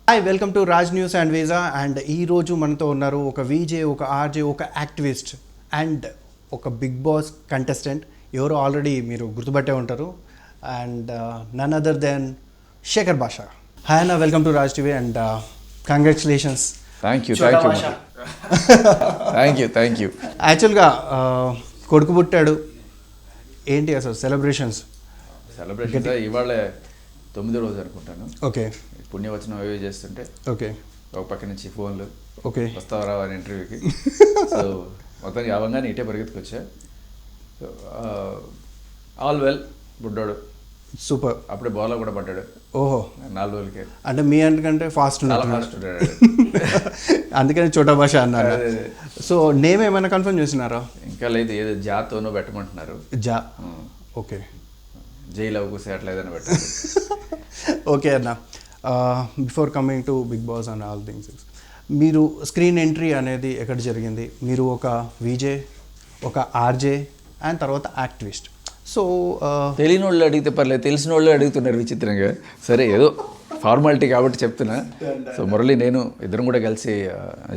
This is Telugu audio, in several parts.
Hi, welcome to Raj news and visa. And ఈరోజు మనతో ఉన్నారు ఒక విజే, ఒక ఆర్జే, ఒక యాక్టివిస్ట్ అండ్ ఒక బిగ్ బాస్ కంటెస్టెంట్. ఎవరో ఆల్రెడీ మీరు గుర్తుపట్టే ఉంటారు. And none other than Shekhar Basha. Hi అన్న, welcome to Raj TV and congratulations. Thank you. యాక్చువల్గా కొడుకు పుట్టాడు, ఏంటి అసలు సెలబ్రేషన్ ఇవాళ 9వ రోజు అనుకుంటాను. ఓకే, పుణ్యవచనం అవి చేస్తుంటే ఓకే, ఒక పక్క నుంచి ఫోన్లు, ఓకే, వస్తావా రావా అని ఇంటర్వ్యూకి. సో మొత్తానికి అవంగానే ఇటే పరిగెత్తుకొచ్చా. ఆల్ వెల్, బుడ్డాడు సూపర్. అప్పుడే బాల్ కూడా పడ్డాడు. ఓహో, 4 రోజులకే. అంటే మీ అంటకంటే ఫాస్ట్ చాలా ఫాస్ట్ ఉంటాడు. అందుకని చోటా భాష అన్నారు. సో నేమ్ ఏమైనా కన్ఫర్మ్ చేసినారా? ఇంకా లేదు, ఏదో జాతోనో పెట్టమంటున్నారు. జా, ఓకే, జైలు అవకూసే అట్లా ఏదైనా పెట్టారు. ఓకే అన్న, before coming to Bigg Boss and all things, మీరు స్క్రీన్ ఎంట్రీ అనేది ఎక్కడ జరిగింది? మీరు ఒక విజే, ఒక ఆర్జే అండ్ తర్వాత యాక్టివిస్ట్. సో తెలియని వాళ్ళు అడిగితే పర్లేదు, తెలిసిన వాళ్ళు అడుగుతున్నారు విచిత్రంగా. సరే, ఏదో ఫార్మాలిటీ కాబట్టి చెప్తున్నా. సో మురళి, నేను ఇద్దరం కూడా కలిసి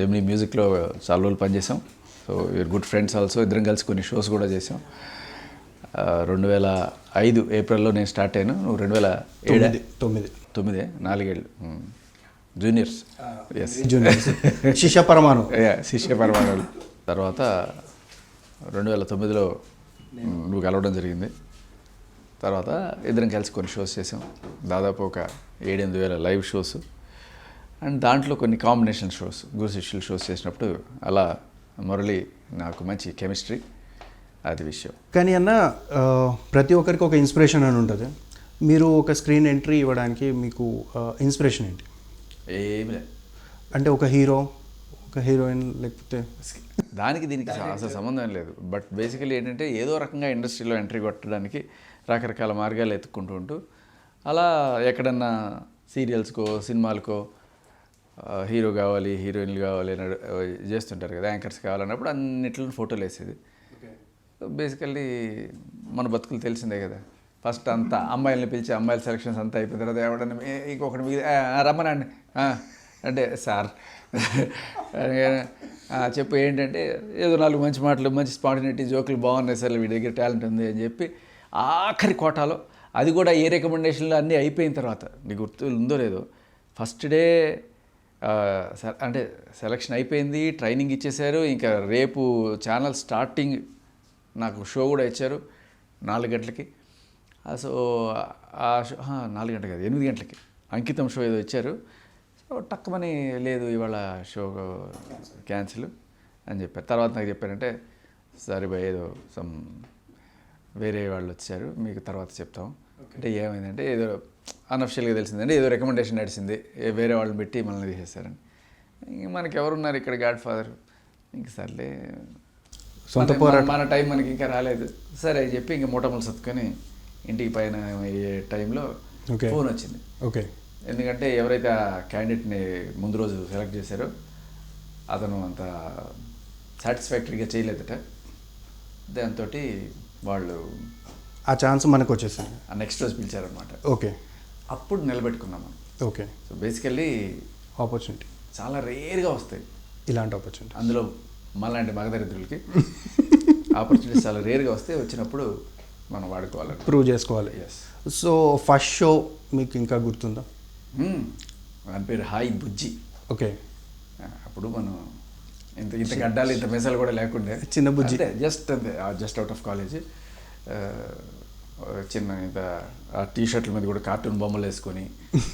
జెమినీ మ్యూజిక్లో చాలా రోజులు పనిచేసాం. So you are good friends also. ఇద్దరం కలిసి కొన్ని షోస్ కూడా చేసాం. 2005 ఏప్రిల్లో నేను స్టార్ట్ అయ్యాను. నువ్వు 2007 4 ఏళ్ళు జూనియర్స్. ఎస్, జూనియర్స్, శిష్య పరమాణు. శిష్య పరమాణులు. తర్వాత 2009లో నువ్వు కలవడం జరిగింది. తర్వాత ఇద్దరం కలిసి కొన్ని షోస్ చేసాం. దాదాపు ఒక 7-8 వేల లైవ్ షోస్ అండ్ దాంట్లో కొన్ని కాంబినేషన్ షోస్, గురు శిష్యులు షోస్ చేసినప్పుడు అలా మురళి నాకు మంచి కెమిస్ట్రీ, అది విషయం. కానీ అన్న, ప్రతి ఒక్కరికి ఒక ఇన్స్పిరేషన్ అని ఉంటుంది. మీరు ఒక స్క్రీన్ ఎంట్రీ ఇవ్వడానికి మీకు ఇన్స్పిరేషన్ ఏంటి? ఏమి లేదు, అంటే ఒక హీరో, ఒక హీరోయిన్, లేకపోతే దీనికి అసలు సంబంధం లేదు. బట్ బేసికలీ ఏంటంటే ఏదో రకంగా ఇండస్ట్రీలో ఎంట్రీ కొట్టడానికి రకరకాల మార్గాలు ఎత్తుక్కుంటూ ఉంటూ అలా ఎక్కడన్నా సీరియల్స్కో సినిమాలకో హీరో కావాలి, హీరోయిన్లు కావాలి అని చేస్తుంటారు కదా, యాంకర్స్ కావాలన్నప్పుడు అన్నిట్లో ఫోటోలు వేసేది. బేసికల్లీ మన బతుకులు తెలిసిందే కదా. ఫస్ట్ అంతా అమ్మాయిలని పిలిచి అమ్మాయిల సెలక్షన్స్ అంతా అయిపోయిన తర్వాత ఎవడన్నా ఇంకొకటి మీద రమ్మనండి అంటే, సార్ చెప్పు ఏంటంటే ఏదో 4 మంచి మాటలు, మంచి స్పాంటినిటీ, జోకులు బాగున్నాయి సార్, వీడి దగ్గర టాలెంట్ ఉంది అని చెప్పి ఆఖరి కోటాలో, అది కూడా ఏ రికమెండేషన్లు అన్నీ అయిపోయిన తర్వాత, నీకు గుర్తు ఉందో లేదో, ఫస్ట్ డే అంటే సెలక్షన్ అయిపోయింది, ట్రైనింగ్ ఇచ్చేశారు. ఇంకా రేపు ఛానల్ స్టార్టింగ్ నాకు షో కూడా ఇచ్చారు 4 గంటలకి. సో ఆ షో 4 గంటలు కాదు, 8 గంటలకి అంకితం షో ఏదో ఇచ్చారు. సో టక్కుమని లేదు, ఇవాళ షో క్యాన్సిల్ అని చెప్పారు. తర్వాత నాకు చెప్పారంటే, సరే భయ్, ఏదో వేరే వాళ్ళు వచ్చారు, మీకు తర్వాత చెప్తాం అంటే. ఏమైందంటే ఏదో అన్అఫిషియల్గా తెలిసిందంటే ఏదో రికమెండేషన్ నడిచింది, వేరే వాళ్ళని పెట్టి మనల్ని తీసేస్తారని. ఇంక మనకి ఎవరున్నారు ఇక్కడ, గాడ్ ఫాదర్. ఇంక సర్లే, సొంత పోరాటం, మన టైం మనకి ఇంకా రాలేదు, సరే అని చెప్పి ఇంక మూటములు సర్దుకొని ఇంటికి పైన అయ్యే టైంలో ఫోన్ వచ్చింది. ఓకే, ఎందుకంటే ఎవరైతే ఆ క్యాండిడేట్ని ముందు రోజు సెలెక్ట్ చేశారో అతను అంత సాటిస్ఫాక్టరీగా చేయలేదట. దాంతో వాళ్ళు ఆ ఛాన్స్ మనకు వచ్చేసింది. ఆ నెక్స్ట్ రోజు పిలిచారనమాట. ఓకే, అప్పుడు నిలబెట్టుకున్నాం మనం. ఓకే, సో బేసికల్లీ ఆపర్చునిటీ చాలా రేర్గా వస్తాయి ఇలాంటి ఆపర్చునిటీ. అందులో మనలాంటి మగదరిద్రులకి ఆపర్చునిటీస్ చాలా రేర్గా వస్తే, వచ్చినప్పుడు మనం వాడుకోవాలి, ప్రూవ్ చేసుకోవాలి. ఎస్. సో ఫస్ట్ షో మీకు ఇంకా గుర్తుందా? దాని పేరు హాయ్ బుజ్జి. ఓకే, అప్పుడు మనం ఇంత గడ్డాలు, ఇంత మెసాలు కూడా లేకుండే, చిన్న బుజ్జి, జస్ట్ అవుట్ ఆఫ్ కాలేజ్. చిన్న ఇంత ఆ టీషర్ట్ల మీద కూడా కార్టూన్ బొమ్మలు వేసుకొని,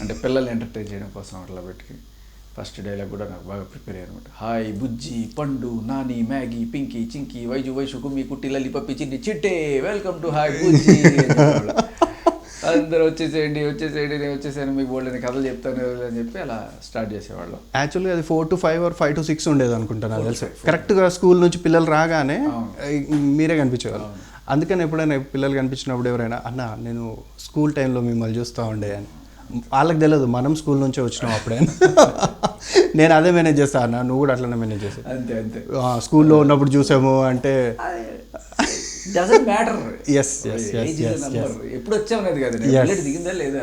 అంటే పిల్లల్ని ఎంటర్టైన్ చేయడం కోసం అట్లా పెట్టుకుని ఫస్ట్ డైలాగ్ కూడా నాకు బాగా ప్రిపేర్ అయ్యాను అనమాట. హాయ్ బుజ్జి, పండు, నాని, మ్యాగీ, పింకీ, చింకీ, వైజు, వైషు, కుమ్మి, కుట్టి, లల్లి, పప్పి, చిన్ని, చిట్టే, వెల్కమ్ టు హాయ్ బుజ్జి. అందరూ వచ్చేసేయండి, నేను వచ్చేసాను, మీకు బోల్డని కథలు చెప్తాను అని చెప్పి అలా స్టార్ట్ చేసేవాళ్ళం. యాక్చువల్గా అది 4 to 5 or 5 to 6 ఉండేది అనుకుంటాను, నాకు తెలుసు. కరెక్ట్గా స్కూల్ నుంచి పిల్లలు రాగానే మీరే కనిపించేవాళ్ళు. అందుకని ఎప్పుడైనా పిల్లలు కనిపించినప్పుడు ఎవరైనా, అన్న నేను స్కూల్ టైంలో మిమ్మల్ని చూస్తూ ఉండే అని. వాళ్ళకి తెలియదు మనం స్కూల్ నుంచే వచ్చినాం అప్పుడే. నేను అదే మేనేజ్ చేస్తాను అన్న, నువ్వు కూడా అట్లనే మేనేజ్ చేస్తాను. అంతే స్కూల్లో ఉన్నప్పుడు చూసాము అంటే డజంట్ మ్యాటర్. ఎస్, ఎప్పుడు వచ్చామనేది కదా, దిగిందా లేదా.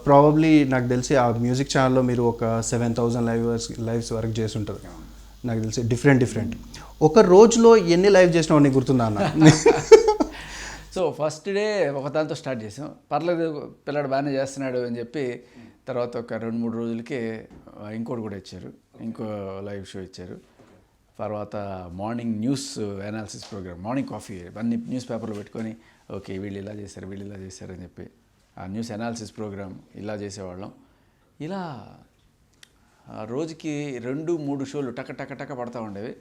ప్రాబబ్లీ నాకు తెలిసి ఆ మ్యూజిక్ ఛానల్లో మీరు ఒక 7,000 లైవ్స్ వరకు చేసి ఉంటారు నాకు తెలిసి డిఫరెంట్ ఒక రోజులో ఎన్ని లైవ్ చేసినావు నీకు గుర్తుందా అన్న? సో ఫస్ట్ డే ఒక దాంతో స్టార్ట్ చేసాం, పర్లేదు పిల్లాడు బాగానే చేస్తున్నాడు అని చెప్పి. తర్వాత ఒక 2-3 రోజులకి ఇంకోటి కూడా ఇచ్చారు, ఇంకో లైవ్ షో ఇచ్చారు. తర్వాత morning news analysis program, morning coffee అన్ని న్యూస్ పేపర్లో పెట్టుకొని ఓకే వీళ్ళు ఇలా చేశారు అని చెప్పి ఆ న్యూస్ అనాలిసిస్ ప్రోగ్రామ్ ఇలా చేసేవాళ్ళం. ఇలా రోజుకి 2-3 షోలు టక పడతా ఉండేవి.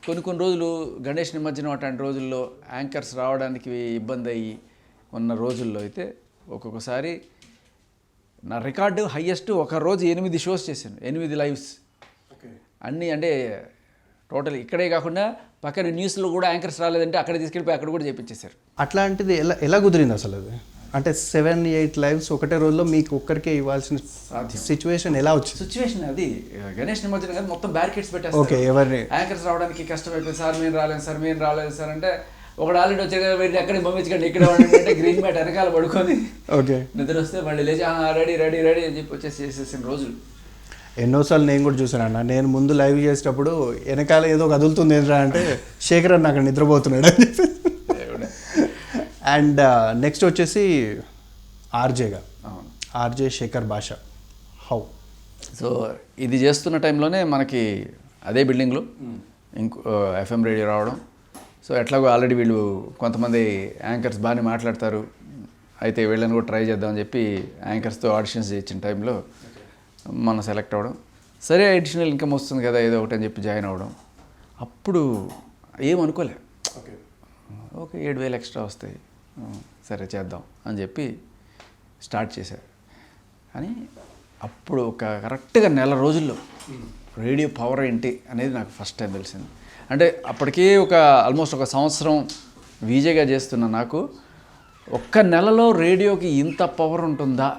కొన్ని రోజులు గణేష్ నిమజ్జనం అట్లాంటి రోజుల్లో యాంకర్స్ రావడానికి ఇబ్బంది అయ్యి ఉన్న రోజుల్లో అయితే ఒక్కొక్కసారి నా రికార్డు హయ్యెస్ట్ ఒక రోజు 8 షోస్ చేశాను, 8 లైవ్స్ అన్నీ. అంటే టోటల్ ఇక్కడే కాకుండా పక్కన న్యూస్లో కూడా యాంకర్స్ రాలేదంటే అక్కడ తీసుకెళ్ళిపోయి అక్కడ కూడా చేపించేశారు. అట్లాంటిది ఎలా కుదిరింది అసలు అది? అంటే 7-8 లైవ్స్ ఒకటే రోజులో మీకు ఒక్కరికే ఇవ్వాల్సిన సిచ్యువేషన్ ఎలా వచ్చింది? సిచ్యువేషన్ అది గణేష్ నిమజ్జనం కదా, మొత్తం బ్యారికేడ్స్ పెట్టేస్తారు. ఓకే, ఎవరిని యాంకర్స్ రావడానికి కష్టమైపోయింది, సార్ మేము రాలేదు సార్ అంటే ఒకడు ఆల్రెడీ వచ్చాడు కదా వెళ్ళి ఎక్కడికి పంపించకండి ఇక్కడ అంటే గ్రీన్ మ్యాట్ వెనకాల పడుకొని ఓకే నిద్ర వస్తే మళ్ళీ లేచి రెడీ అని చెప్పి వచ్చేసి చేసేసిన రోజులు ఎన్నోసార్లు నేను కూడా చూసాను అన్న. నేను ముందు లైవ్ చేసేటప్పుడు వెనకాల ఏదో కదులుతుంది ఏంట్రా అంటే శేఖర్ అన్న అక్కడ నిద్రపోతున్నాడు అని చెప్పి. అండ్ నెక్స్ట్ వచ్చేసి ఆర్జే శేఖర్ భాష హౌ. సో ఇది చేస్తున్న టైంలోనే మనకి అదే బిల్డింగ్లో ఇంకో ఎఫ్ఎం రేడియో రావడం. సో ఎట్లాగో ఆల్రెడీ వీళ్ళు కొంతమంది యాంకర్స్ బాగానే మాట్లాడతారు, అయితే వీళ్ళని కూడా ట్రై చేద్దామని చెప్పి యాంకర్స్తో ఆడిషన్స్ ఇచ్చిన టైంలో మనం సెలెక్ట్ అవ్వడం. సరే అడిషనల్ ఇన్కమ్ వస్తుంది కదా ఏదో ఒకటి అని చెప్పి జాయిన్ అవ్వడం. అప్పుడు ఏమనుకోలే, ఓకే 7,000 ఎక్స్ట్రా వస్తాయి, సరే చేద్దాం అని చెప్పి స్టార్ట్ చేశారు. కానీ అప్పుడు ఒక కరెక్ట్గా నెల రోజుల్లో రేడియో పవర్ ఏంటి అనేది నాకు ఫస్ట్ టైం తెలిసింది. అంటే అప్పటికే ఆల్మోస్ట్ ఒక సంవత్సరం వీజేగా చేస్తున్న నాకు ఒక్క నెలలో రేడియోకి ఇంత పవర్ ఉంటుందా,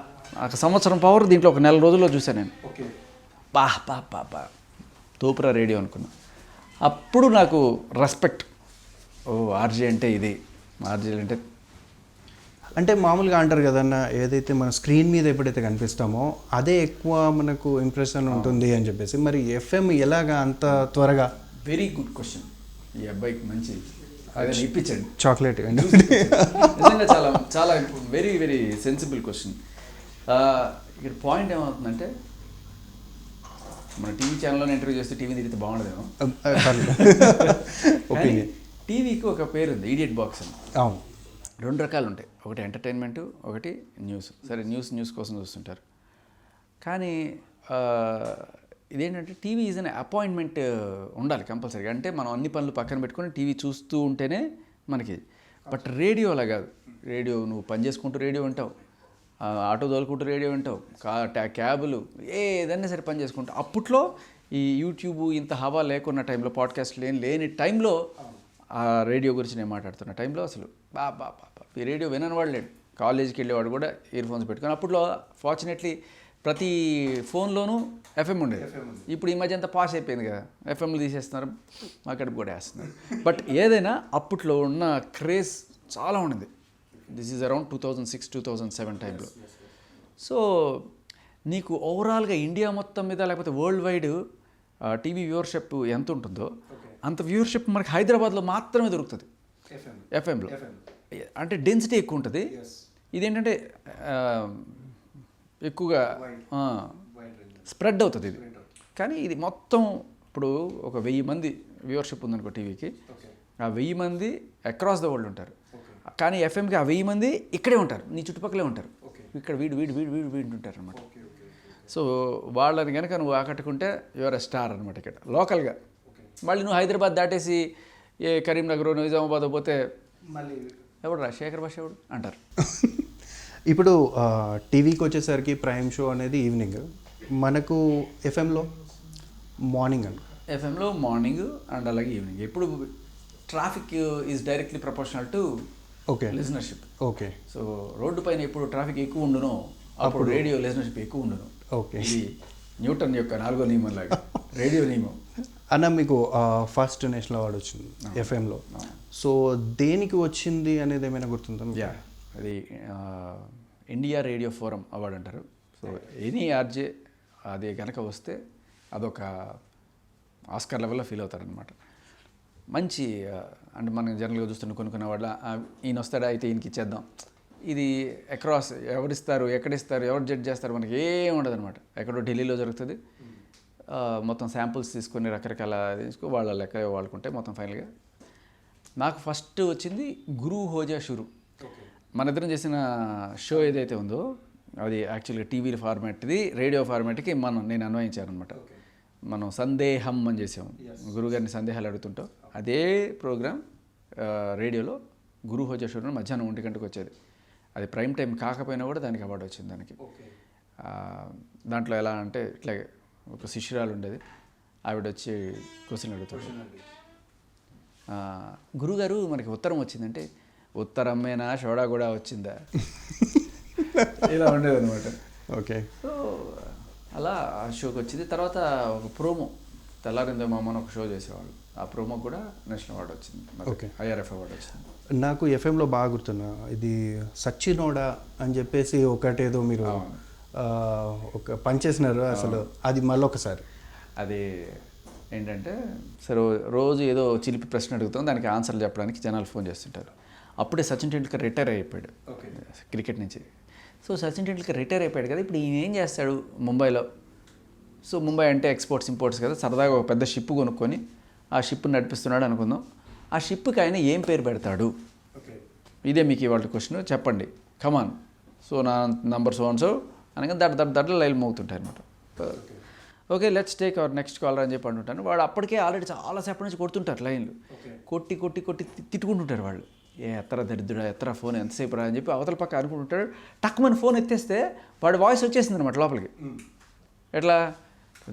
ఒక సంవత్సరం పవర్ దీంట్లో ఒక నెల రోజుల్లో చూశాను నేను. పా తోపురా రేడియో అనుకున్నా. అప్పుడు నాకు రెస్పెక్ట్, ఆర్జే అంటే ఇది, ఆర్జే అంటే మామూలుగా అంటారు కదన్న, ఏదైతే మన స్క్రీన్ మీద ఎప్పుడైతే కనిపిస్తామో అదే ఎక్కువ మనకు ఇంప్రెషన్ ఉంటుంది అని చెప్పేసి. మరి ఎఫ్ఎం ఎలాగా అంత త్వరగా? Very good question. ఈ అబ్బాయికి మంచి అదే ఇప్పించండి చాక్లెట్. నిజంగా చాలా చాలా వెరీ వెరీ సెన్సిబుల్ క్వశ్చన్. ఇక్కడ పాయింట్ ఏమవుతుందంటే మన టీవీ ఛానల్లో ఇంటర్వ్యూ చేస్తే టీవీ తిరిగితే బాగుండదేమో. టీవీకి ఒక పేరు ఉంది, ఈడియట్ బాక్స్ అని. అవును, 2 రకాలు ఉంటాయి, ఒకటి ఎంటర్టైన్మెంట్, ఒకటి న్యూస్. సరే న్యూస్ కోసం చూస్తుంటారు. కానీ ఇదేంటంటే టీవీ ఈజ్ అన్ అపాయింట్మెంట్ ఉండాలి కంపల్సరీగా. అంటే మనం అన్ని పనులు పక్కన పెట్టుకొని టీవీ చూస్తూ ఉంటేనే మనకి. బట్ రేడియో అలా కాదు. రేడియో నువ్వు పని చేసుకుంటూ రేడియో వింటావు, ఆటో తోలుకుంటూ రేడియో వింటావు, క్యాబులు ఏదన్నా సరే పని చేసుకుంటావు. అప్పట్లో ఈ యూట్యూబ్ ఇంత హవా లేకున్న టైంలో, పాడ్కాస్ట్ లేని టైంలో ఆ రేడియో గురించి నేను మాట్లాడుతున్న టైంలో అసలు బాబా ఈ రేడియో వినని వాడు లేడు. కాలేజీకి వెళ్ళేవాడు కూడా ఇయర్ ఫోన్స్ పెట్టుకొని. అప్పట్లో ఫార్చునేట్లీ ప్రతి ఫోన్లోనూ ఎఫ్ఎం ఉండేది. ఇప్పుడు ఈ మధ్య అంతా పాస్ అయిపోయింది కదా, ఎఫ్ఎంలు తీసేస్తున్నారు, అక్కడ కూడా వేస్తున్నారు. బట్ ఏదైనా అప్పట్లో ఉన్న క్రేజ్ చాలా ఉండింది. దిస్ ఈజ్ అరౌండ్ 2006-2007 టైంలో. సో నీకు ఓవరాల్గా ఇండియా మొత్తం మీద లేకపోతే వరల్డ్ వైడ్ టీవీ వ్యూవర్షిప్ ఎంత ఉంటుందో అంత వ్యూవర్షిప్ మనకి హైదరాబాద్లో మాత్రమే దొరుకుతుంది ఎఫ్ఎంలో. అంటే డెన్సిటీ ఎక్కువ ఉంటుంది. ఇదేంటంటే ఎక్కువగా స్ప్రెడ్ అవుతుంది ఇది. కానీ ఇది మొత్తం ఇప్పుడు ఒక 1000 మంది వ్యూవర్షిప్ ఉందనుకో టీవీకి, ఆ 1000 మంది అక్రాస్ ద వరల్డ్ ఉంటారు. కానీ ఎఫ్ఎంకి ఆ 1000 మంది ఇక్కడే ఉంటారు, నీ చుట్టుపక్కలే ఉంటారు. ఇక్కడ వీడు ఉంటారు అనమాట. సో వాళ్ళని కనుక నువ్వు ఆకట్టుకుంటే యువర్ ఎ స్టార్ అనమాట ఇక్కడ లోకల్గా. మళ్ళీ నువ్వు హైదరాబాద్ దాటేసి ఏ కరీంనగర్, నిజామాబాద్ పోతే మళ్ళీ ఎవడు రా శేఖర్ భాష ఎవడు అంటారు. ఇప్పుడు టీవీకి వచ్చేసరికి ప్రైమ్ షో అనేది ఈవినింగ్, మనకు ఎఫ్ఎంలో మార్నింగ్ అండి. ఎఫ్ఎంలో మార్నింగ్ అండ్ అలాగే ఈవినింగ్. ఎప్పుడు traffic is directly proportional to listenership. Okay. So road పైన ఎప్పుడు ట్రాఫిక్ ఎక్కువ ఉండునో అప్పుడు రేడియో లిజనర్షిప్ ఎక్కువ ఉండును. ఓకే. ఇది న్యూటన్ యొక్క 4వ నియమం లాగా రేడియో నియమం. అన్న మీకు ఫస్ట్ నేషనల్ అవార్డు వచ్చింది ఎఫ్ఎంలో. సో దేనికి వచ్చింది అనేది ఏమైనా గుర్తుందా? యా, అది ఇండియా రేడియో ఫోరం అవార్డు అంటారు. సో ఎనీ ఆర్జే అది కనుక వస్తే అదొక ఆస్కార్ లెవెల్లో ఫీల్ అవుతారనమాట. మంచి అంటే మనం జనరల్గా చూస్తున్న కొన్ని వాళ్ళ ఈయన వస్తాడా అయితే ఈయనకి ఇచ్చేద్దాం, ఇది అక్రాస్ ఎవరిస్తారు, ఎక్కడిస్తారు, ఎవరు జడ్జ్ చేస్తారు, మనకి ఏం ఉండదు అనమాట. ఎక్కడో ఢిల్లీలో జరుగుతుంది, మొత్తం శాంపుల్స్ తీసుకొని రకరకాల తీసుకొని వాళ్ళ లెక్క వాడుకుంటే మొత్తం ఫైనల్గా. నాకు ఫస్ట్ వచ్చింది గురు హోజా షురు. మన ఇద్దరం చేసిన షో ఏదైతే ఉందో అది యాక్చువల్గా టీవీ ఫార్మాట్ది రేడియో ఫార్మాట్కి నేను అన్వయించాను అనమాట. మనం సందేహం అని చేసాము, గురుగారిని సందేహాలు అడుగుతుంటాం. అదే ప్రోగ్రామ్ రేడియోలో గురు హోజా షురు మధ్యాహ్నం 1 గంటకు వచ్చేది. అది ప్రైమ్ టైం కాకపోయినా కూడా దానికి అవార్డు వచ్చింది. దానికి దాంట్లో ఎలా అంటే ఇట్లా ఒక శిష్యురాలు ఉండేది, ఆవిడ వచ్చి క్వశ్చన్ అడుగుతాడు, గురుగారు మనకి ఉత్తరం వచ్చిందంటే ఉత్తరమేనా షోడా కూడా వచ్చిందా, ఇలా ఉండేది అనమాట. ఓకే. సో అలా ఆ షోకి వచ్చింది. తర్వాత ఒక ప్రోమో తెల్లారిందో మా అమ్మని ఒక షో చేసేవాళ్ళు, ఆ ప్రోమోకి కూడా నేషనల్ అవార్డు వచ్చింది. ఓకే, IRF అవార్డు వచ్చింది. నాకు ఎఫ్ఎంలో బాగా గుర్తున్నా, ఇది సచ్చినోడా అని చెప్పేసి ఒకటేదో మీరు ఒక పనిచేసినారు అసలు, అది మళ్ళీ ఒకసారి అది ఏంటంటే సరే రోజు ఏదో చిలిపి ప్రశ్న అడుగుతాం, దానికి ఆన్సర్లు చెప్పడానికి జనాలు ఫోన్ చేస్తుంటారు. అప్పుడే సచిన్ టెండూల్కర్ రిటైర్ అయిపోయాడు క్రికెట్ నుంచి. సో సచిన్ టెండూల్కర్ రిటైర్ అయిపోయాడు కదా, ఇప్పుడు ఈయన ఏం చేస్తాడు ముంబైలో. సో ముంబై అంటే ఎక్స్పోర్ట్స్ ఇంపోర్ట్స్ కదా, సరదాగా ఒక పెద్ద షిప్ కొనుక్కొని ఆ షిప్ని నడిపిస్తున్నాడు అనుకుందాం. ఆ షిప్కి ఆయన ఏం పేరు పెడతాడు, ఇదే మీకు ఇవాళ క్వశ్చన్, చెప్పండి కమాన్. సో నా నంబర్ సో అండ్ సో అనగా దడ్డలు లైన్ మోగుతుంటాయి అనమాట. Okay, let's take our next caller అని చెప్పి అంటుంటాను. వాడు అప్పటికే ఆల్రెడీ చాలాసేపటి నుంచి కొడుతుంటారు లైన్లు, కొట్టి తిట్టుకుంటుంటారు వాళ్ళు. ఎత్తరా దరిద్రుడా, ఎత్తరా ఫోన్ ఎంతసేపు రా అని చెప్పి అవతల పక్క అనుకుంటుంటాడు. టక్కుమని ఫోన్ ఎత్తేస్తే వాడి వాయిస్ వచ్చేసింది అనమాట లోపలికి. ఎట్లా,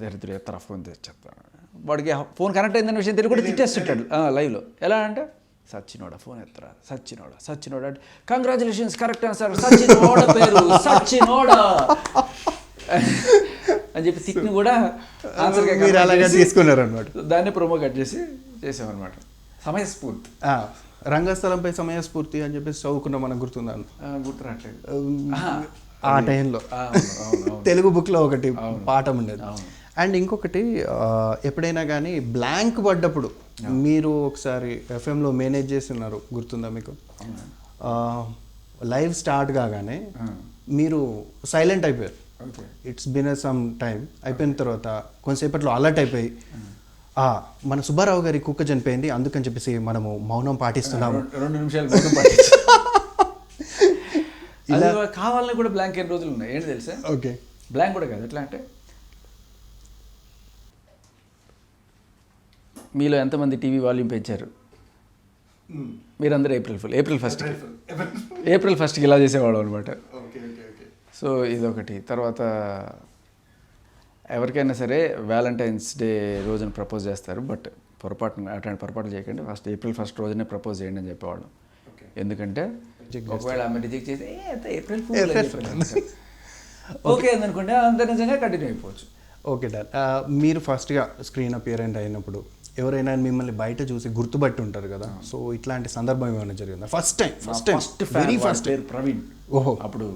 దరిద్రుడు ఎత్తరా ఫోన్ తెచ్చేస్తా, వాడికి ఫోన్ కనెక్ట్ అయిందన్న విషయం తెలియదు కూడా తిట్టేస్తుంటాడు లైవ్లో. ఎలా అంటే సచ్చినోడా ఫోన్ ఎత్తరా, సచ్చినోడా అంటే కంగ్రాచులేషన్స్ కరెక్ట్ ఆన్సర్, సచ్చినోడా పేరు సచ్చినోడా అని చెప్పి తిట్ని కూడా ఆన్సర్గా తీసుకున్నారు అనమాట. దాన్ని ప్రోమో కట్ చేసి చేసామన్నమాట. సమయస్ఫూర్తి, రంగస్థలంపై సమయస్ఫూర్తి అని చెప్పేసి చదువుకున్నా, మనకు గుర్తుందని గుర్తు రావట్లేదు. ఆ టైంలో తెలుగు బుక్లో ఒకటి పాఠం ఉండేది. అండ్ ఇంకొకటి, ఎప్పుడైనా కానీ బ్లాంక్ పడ్డప్పుడు మీరు ఒకసారి ఎఫ్ఎంలో మేనేజ్ చేస్తున్నారు, గుర్తుందా మీకు? లైవ్ స్టార్ట్ కాగానే మీరు సైలెంట్ అయిపోయారు. ఇట్స్ బిన్ సమ్ టైం అయిపోయిన తర్వాత కొంతసేపట్లో అలర్ట్ అయిపోయి, మన సుబ్బారావు గారి కుక్క చనిపోయింది అందుకని చెప్పేసి మనము మౌనం పాటిస్తున్నాము, 2 నిమిషాలు మౌనం పాటించాం. ఇలా కావాలని కూడా బ్లాంక్ అయిన రోజులు ఉన్నాయి. ఏంటి తెలుసా? ఓకే, బ్లాంక్ కూడా కాదు. ఎట్లా అంటే మీలో ఎంతమంది టీవీ వాల్యూమ్ పెంచారు? మీరందరూ ఏప్రిల్ ఫస్ట్కి ఇలా చేసేవాడు అనమాట. సో ఇదొకటి. తర్వాత ఎవరికైనా సరే వ్యాలంటైన్స్ డే రోజున ప్రపోజ్ చేస్తారు, బట్ అట్లాంటి పొరపాటు చేయకండి. ఏప్రిల్ 1 రోజునే ప్రపోజ్ చేయండి అని చెప్పేవాళ్ళం. ఎందుకంటే ఒకవేళ ఆమె రిజెక్ట్ చేసి ఏప్రిల్ ఓకే అనుకుంటే అంత నిజంగా కంటిన్యూ అయిపోవచ్చు. ఓకే డాడ్, మీరు ఫస్ట్గా స్క్రీన్ అపియరెంట్ అయినప్పుడు ఎవరైనా మిమ్మల్ని బయట చూసి గుర్తుపట్టి ఉంటారు కదా, సో ఇట్లాంటి సందర్భం ఏమైనా జరిగిందా? ఫస్ట్ పేరు ప్రవీణ్. ఓహో, అప్పుడు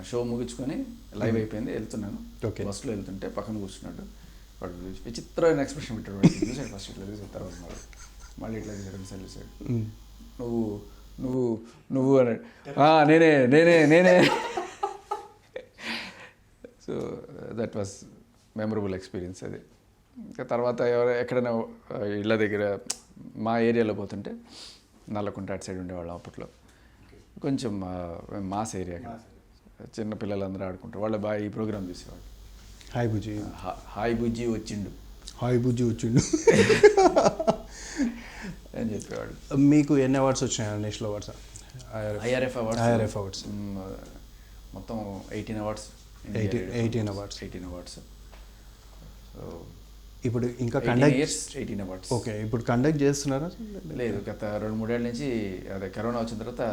షో ముగించుకొని లైవ్ అయిపోయింది, వెళ్తున్నాను. బస్సులో వెళ్తుంటే పక్కన కూర్చున్నాడు, వాడు విచిత్రమైన ఎక్స్ప్రెషన్ పెట్టాడు. చూసాడు ఫస్ట్ ఇట్లా చూసాడు, తర్వాత మళ్ళీ ఇట్లా చూసాడు. నువ్వు నువ్వు నువ్వు అన్నాడు. నేనే so that was memorable experience అది. ఇంకా తర్వాత ఎక్కడైనా ఇళ్ళ దగ్గర మా ఏరియాలో పోతుంటే, నల్లకుంట అటు సైడ్ ఉండేవాళ్ళం అప్పట్లో, కొంచెం మాస్ ఏరియా, చిన్న పిల్లలందరూ ఆడుకుంటారు, వాళ్ళు బాగా ఈ ప్రోగ్రామ్ చూసేవాళ్ళు. హాయ్ బుజ్జి వచ్చిండు అని చెప్పేవాడు. మీకు ఎన్ని అవార్డ్స్ వచ్చినాయి? నేషనల్ అవార్డ్స్, IRF అవార్డ్స్ మొత్తం 18 అవార్డ్స్. 18 అవార్డ్స్. సో ఇప్పుడు ఇంకా 18 అవార్డ్స్. ఓకే, ఇప్పుడు కండక్ట్ చేస్తున్నారా? లేదు, గత 2-3 ఏళ్ళ నుంచి అదే కరోనా వచ్చిన తర్వాత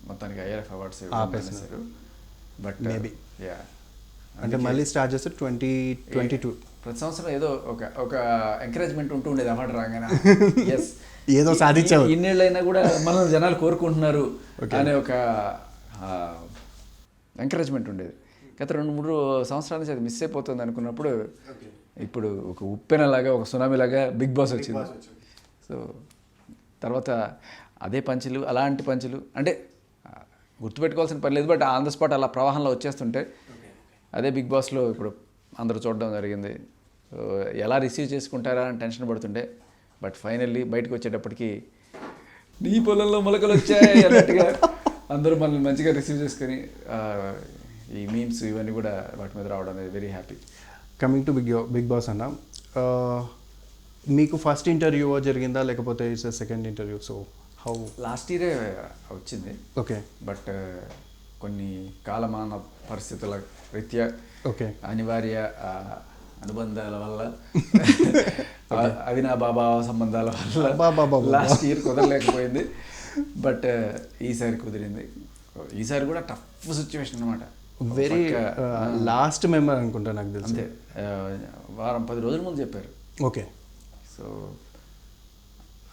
మొత్తానికి IRF అవార్డ్స్ ఆపేసారు. బట్ మేబీ అంటే మళ్ళీ స్టార్ట్ చేస్తారు 2022. ప్రతి సంవత్సరం ఏదో ఒక ఎంకరేజ్మెంట్ ఉంటూ ఉండేది అవార్డు రాగానే. ఎస్, ఏదో సాధించావు. ఇన్నేళ్ళైనా కూడా మనం జనాలు కోరుకుంటున్నారు అనే ఒక ఎంకరేజ్మెంట్ ఉండేది. గత 2-3 సంవత్సరాల నుంచి అది మిస్ అయిపోతుంది అనుకున్నప్పుడు ఇప్పుడు ఒక ఉప్పెనలాగా ఒక సునామీలాగా బిగ్ బాస్ వచ్చింది. సో తర్వాత అదే పంచులు, అలాంటి పంచులు అంటే గుర్తుపెట్టుకోవాల్సిన పని లేదు, బట్ ఆన్ ద స్పాట్ అలా ప్రవాహంలో వచ్చేస్తుంటే అదే బిగ్ బాస్లో ఇప్పుడు అందరూ చూడడం జరిగింది. ఎలా రిసీవ్ చేసుకుంటారా అని టెన్షన్ పడుతుంటే బట్ ఫైనల్లీ బయటకు వచ్చేటప్పటికి నీ పొలంలో మొలకలు వచ్చాయి అన్నట్టుగా అందరూ మనల్ని మంచిగా రిసీవ్ చేసుకొని ఈ మీమ్స్ ఇవన్నీ కూడా వాటి మీద రావడం అనేది very happy. Coming to Bigg Boss అన్న, మీకు ఫస్ట్ ఇంటర్వ్యూ జరిగిందా లేకపోతే it's second interview? So how? Last ఇయరే వచ్చింది. ఓకే. బట్ కొన్ని కాలమాన పరిస్థితుల రీత్యా, ఓకే, అనివార్య అనుబంధాల వల్ల, అవినాభావ సంబంధాల వల్ల లాస్ట్ ఇయర్ కుదరలేకపోయింది. బట్ ఈసారి కుదిరింది. ఈసారి కూడా టఫ్ సిచ్యువేషన్ అనమాట. వెరీ లాస్ట్ మెంబర్ అనుకుంటా నాకు తెలిసి. అంతే, వారం 10 రోజుల ముందు చెప్పారు. ఓకే. సో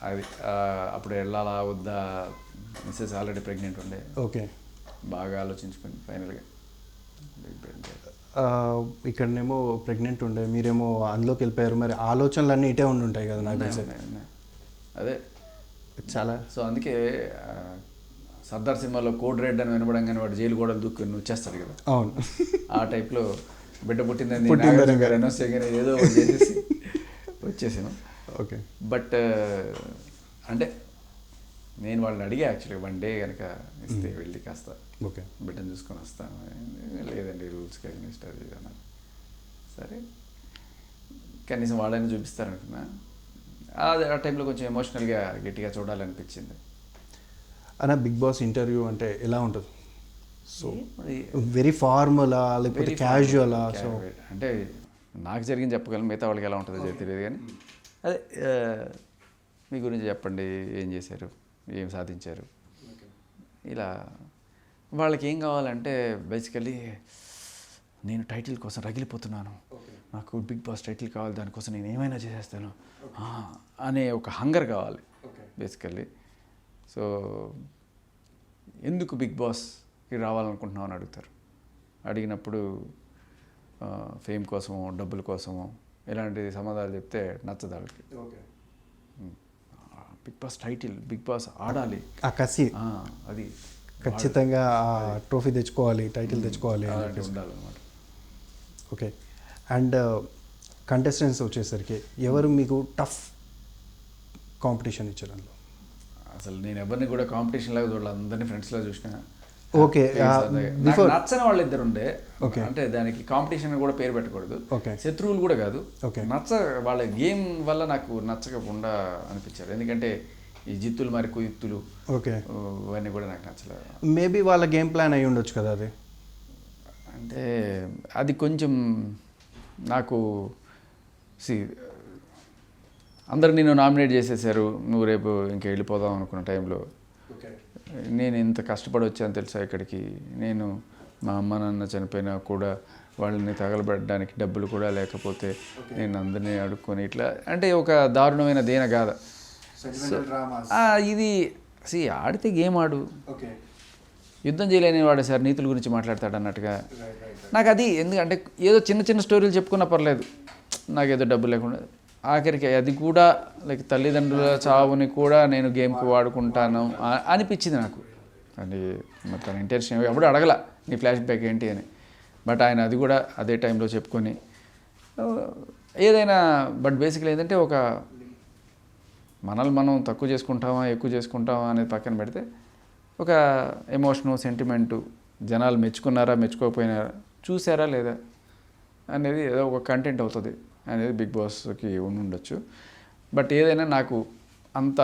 అది అప్పుడు వెళ్ళాలా వద్దా, మిస్సెస్ ఆల్రెడీ ప్రెగ్నెంట్ ఉండే. ఓకే. బాగా ఆలోచించుకొని ఫైనల్గా ఇక్కడనేమో ప్రెగ్నెంట్ ఉండే, మీరేమో అందులోకి వెళ్ళిపోయారు. మరి ఆలోచనలు అన్నీ ఇటే ఉండి ఉంటాయి కదా నాకు తెలిసి. అదే చాలా. సో అందుకే సర్దార్ సినిమాలో కోడ్ రెడ్ అని వినపడంగానే వాడు జైలు గోడలు దూక్కుని వచ్చేస్తాడు కదా. అవును. ఆ టైప్లో బిడ్డ పుట్టిందని అనౌన్స్ చేయగానే ఏదో చేసేసి వచ్చేసాను. ఓకే. బట్ అంటే నేను వాళ్ళని అడిగా యాక్చువల్గా 1 డే కనుక ఇస్తే వెళ్ళి కాస్త ఓకే బిడ్డను చూసుకొని వస్తాను. లేదండి రూల్స్కి అగెనిస్ట్ అది అన్నారు. సరే కనీసం వాళ్ళని చూపిస్తారనుకున్నా. ఆ టైంలో కొంచెం ఎమోషనల్గా గట్టిగా చూడాలనిపించింది. అన్న బిగ్ బాస్ ఇంటర్వ్యూ అంటే ఎలా ఉంటుంది? సో వెరీ ఫార్మలా లేకపోతే క్యాజువలా? సో అంటే నాకు జరిగింది చెప్పగలను, మిగతా వాళ్ళకి ఎలా ఉంటుందో తెలియదు. కానీ అదే మీ గురించి చెప్పండి, ఏం చేశారు, ఏం సాధించారు, ఇలా. వాళ్ళకి ఏం కావాలంటే బేసికలీ నేను టైటిల్ కోసం రగిలిపోతున్నాను, నాకు బిగ్ బాస్ టైటిల్ కావాలి, దానికోసం నేను ఏమైనా చేసేస్తాను అనే ఒక హంగర్ కావాలి బేసికల్లీ. సో ఎందుకు బిగ్ బాస్కి రావాలనుకుంటున్నావు అని అడుగుతారు. అడిగినప్పుడు ఫేమ్ కోసమో డబ్బుల కోసమో ఇలాంటి సమాధానాలు చెప్తే నచ్చదు వాళ్ళకి. Bigg Boss title, Bigg Boss ఆడాలి, ఆ కసి, అది ఖచ్చితంగా ట్రోఫీ తెచ్చుకోవాలి, టైటిల్ తెచ్చుకోవాలి అలాంటి ఉండాలన్నమాట. ఓకే. అండ్ కంటెస్టెంట్స్ వచ్చేసరికి ఎవరు మీకు టఫ్ కాంపిటీషన్ ఇచ్చారు అందులో? అసలు నేను ఎవరిని కూడా కాంపిటీషన్ లాగా చూడాలి, అందరినీ ఫ్రెండ్స్లా చూసిన. ఓకే. నచ్చని వాళ్ళు ఇద్దరు ఉండే. అంటే దానికి కాంపిటీషన్ కూడా పేరు పెట్టకూడదు, శత్రువులు కూడా కాదు. వాళ్ళ గేమ్ వల్ల నాకు నచ్చకుండా అనిపించారు. ఎందుకంటే ఈ జిత్తులు మరి కుయుత్తులు ఇవన్నీ కూడా నాకు నచ్చలేదు. మేబీ వాళ్ళ గేమ్ ప్లాన్ అయి ఉండొచ్చు కదా అది. అంటే అది కొంచెం నాకు అందరు నిన్ను నామినేట్ చేసేసారు, నువ్వు రేపు ఇంకా వెళ్ళిపోదాం అనుకున్న టైంలో నేను ఇంత కష్టపడి వచ్చాను తెలుసా ఇక్కడికి. నేను మా అమ్మ నాన్న చనిపోయినా కూడా వాళ్ళని తగలబెట్టడానికి డబ్బులు కూడా లేకపోతే నేను అందరినీ అడుక్కొని ఇట్లా, అంటే ఒక దారుణమైన దేనగాథ. ఇది ఆడితే గేమ్ ఆడు, యుద్ధం చేయలేని వాడు సార్ నీతుల గురించి మాట్లాడతాడు అన్నట్టుగా నాకు అది. ఎందుకంటే ఏదో చిన్న చిన్న స్టోరీలు చెప్పుకున్నా పర్లేదు, నాకేదో డబ్బు లేకుండా ఆఖరికి అది కూడా లైక్ తల్లిదండ్రుల చావుని కూడా నేను గేమ్కి వాడుకుంటాను అనిపించింది నాకు. అది మరి తన ఇంటెన్షన్ ఎప్పుడు అడగల నీ ఫ్లాష్ బ్యాక్ ఏంటి అని. బట్ ఆయన అది కూడా అదే టైంలో చెప్పుకొని ఏదైనా. బట్ బేసిక్లీ ఏంటంటే ఒక మనల్ని మనం తక్కువ చేసుకుంటామా ఎక్కువ చేసుకుంటామా అనేది పక్కన పెడితే ఒక ఎమోషను, సెంటిమెంటు, జనాలు మెచ్చుకున్నారా మెచ్చుకోకపోయినారా, చూసారా లేదా అనేది ఏదో ఒక కంటెంట్ అవుతుంది అనేది బిగ్ బాస్కి ఉండొచ్చు. బట్ ఏదైనా నాకు అంత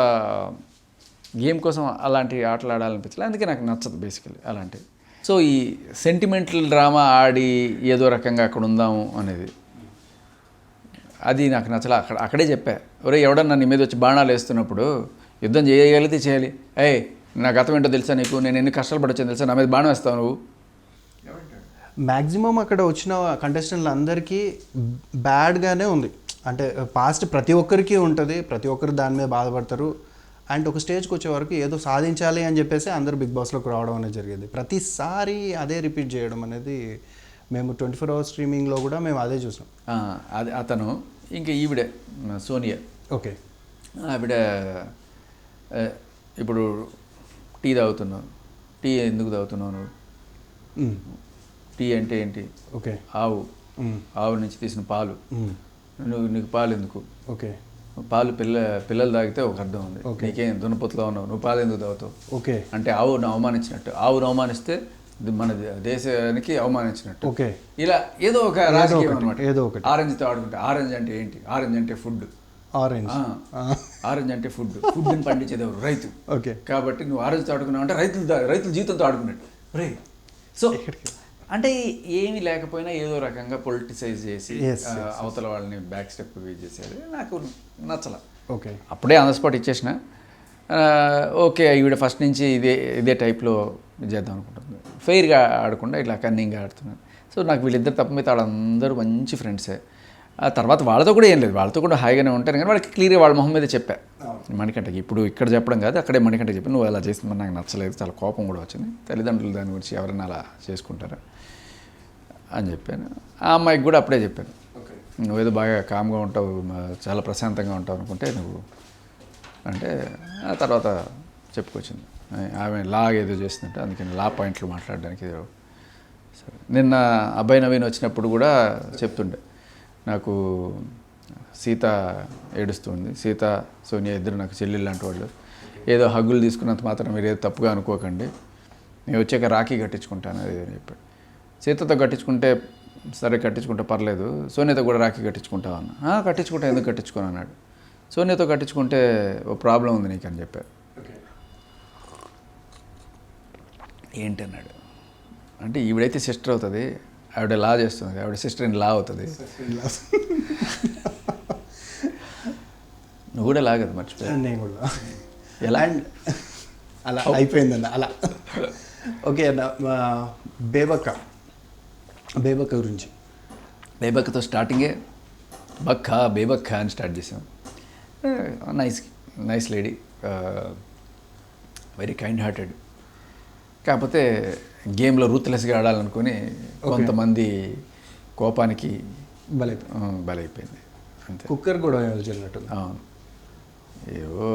గేమ్ కోసం అలాంటి ఆటలు ఆడాలనిపించలేదు, అందుకే నాకు నచ్చదు బేసికలీ అలాంటివి. సో ఈ సెంటిమెంటల్ డ్రామా ఆడి ఏదో రకంగా అక్కడ ఉందాము అనేది అది నాకు నచ్చలే. అక్కడే చెప్పా, ఒరే ఎవడన్నా నీ మీద వచ్చి బాణాలు వేస్తున్నప్పుడు యుద్ధం చేయగలిగితే చేయాలి. నా గతం ఏంటో తెలుసా నీకు, నేను ఎన్ని కష్టాలు పడొచ్చాను తెలుసా, నా మీద బాణం వేస్తావు నువ్వు. మ్యాక్సిమం అక్కడ వచ్చిన కంటెస్టెంట్లు అందరికీ బ్యాడ్గానే ఉంది. అంటే పాస్ట్ ప్రతి ఒక్కరికి ఉంటుంది, ప్రతి ఒక్కరు దాని మీద బాధపడతారు. అండ్ ఒక స్టేజ్కి వచ్చే వరకు ఏదో సాధించాలి అని చెప్పేసి అందరూ బిగ్ బాస్లోకి రావడం అనేది జరిగేది. ప్రతిసారి అదే రిపీట్ చేయడం అనేది మేము 24 అవర్స్ స్ట్రీమింగ్లో కూడా మేము అదే చూసాం. అది అతను ఇంకా ఈవిడే సోనియా. ఓకే. ఆవిడ ఇప్పుడు టీ తాగుతున్నావు, టీ ఎందుకు తాగుతున్నావు నువ్వు? టీ అంటే ఏంటి? ఓకే. ఆవు నుంచి తీసిన పాలు, నీకు పాలు ఎందుకు? ఓకే. పాలు పిల్లలు తాగితే ఒక అర్థం ఉంది. నీకేం దున్నపోతులో ఉన్నావు, నువ్వు పాలు ఎందుకు తాగుతావు? ఓకే. అంటే ఆవును అవమానించినట్టు, ఆవును అవమానిస్తే మన దేశానికి అవమానించినట్టు. ఓకే. ఇలా ఏదో ఒక రాజకీయం అనమాట. ఏదో ఒకటి. ఆరెంజ్తో ఆడుకుంటే ఆరెంజ్ అంటే ఏంటి? ఆరెంజ్ అంటే ఫుడ్. ఆరెంజ్ అంటే ఫుడ్ని పండించేది ఎవరు? రైతు. ఓకే. కాబట్టి నువ్వు ఆరెంజ్తో ఆడుకున్నావు అంటే రైతుల జీవితంతో ఆడుకున్నట్టు. సో అంటే ఏమీ లేకపోయినా ఏదో రకంగా పొలిటిసైజ్ చేసి అవతల వాళ్ళని బ్యాక్ స్టెప్ చేసేది నాకు నచ్చల. ఓకే. అప్పుడే ఆన్ ద స్పాట్ ఇచ్చేసిన. ఓకే, ఈవిడ ఫస్ట్ నుంచి ఇదే టైప్లో చేద్దాం అనుకుంటుంది. ఫెయిర్గా ఆడకుండా ఇట్లా కన్నింగ్గా ఆడుతున్నాను. సో నాకు వీళ్ళిద్దరు తప్ప మీద వాళ్ళందరూ మంచి ఫ్రెండ్సే. ఆ తర్వాత వాళ్ళతో కూడా ఏం లేదు, వాళ్ళతో కూడా హాయిగానే ఉంటాను. కానీ వాళ్ళకి క్లియర్గా వాళ్ళ మొహం మీద చెప్పా మణికంటకి. ఇప్పుడు ఇక్కడ చెప్పడం కాదు, అక్కడే మణికంటకి చెప్పి నువ్వు అలా చేస్తున్నా నాకు నచ్చలేదు, చాలా కోపం కూడా వచ్చింది. తల్లిదండ్రులు దాని గురించి ఎవరైనా అలా చేసుకుంటారా అని చెప్పాను. ఆ అమ్మాయికి కూడా అప్పుడే చెప్పాను, నువ్వేదో బాగా కామ్గా ఉంటావు, చాలా ప్రశాంతంగా ఉంటావు అనుకుంటే నువ్వు అంటే. ఆ తర్వాత చెప్పుకొచ్చింది ఆమె ఏదో చేస్తుందంటే, అందుకని లా పాయింట్లు మాట్లాడడానికి. సరే, నిన్న అబ్బాయి నవీన్ వచ్చినప్పుడు కూడా చెప్తుండే, నాకు సీత ఏడుస్తుంది, సీత సోనియా ఇద్దరు నాకు చెల్లెళ్ళు లాంటి వాళ్ళు, ఏదో హగ్గులు తీసుకున్నంత మాత్రం మీరు ఏదో తప్పుగా అనుకోకండి, నేను వచ్చాక రాఖీ కట్టించుకుంటాను అది అని చెప్పాడు. సీతతో కట్టించుకుంటే సరే కట్టించుకుంటే పర్లేదు, సోనియాతో కూడా రాఖీ కట్టించుకుంటావు అన్న. కట్టించుకుంటా, ఎందుకు కట్టించుకోను అన్నాడు. సోనియాతో కట్టించుకుంటే ఓ ప్రాబ్లం ఉంది నీకు అని చెప్పారు. ఏంటన్నాడు అంటే, ఈవిడైతే సిస్టర్ అవుతుంది, ఆవిడ లా చేస్తుంది, ఆవిడ సిస్టర్ ఇన్ లా అవుతుంది, నువ్వు కూడా లాగదు మర్చిపోయా. నేను కూడా ఎలా అలా అయిపోయిందన్న అలా. ఓకే అన్న, బేబక్క గురించి. బేబక్కతో స్టార్టింగే బేబక్క అని స్టార్ట్ చేసాం. Nice lady, very kind hearted. కాకపోతే గేమ్లో రూత్లెస్గా ఆడాలనుకుని కొంతమంది కోపానికి బలైపోయింది అంతే. కుక్కర్ కూడా జరిగినట్టు. అవును, ఏవో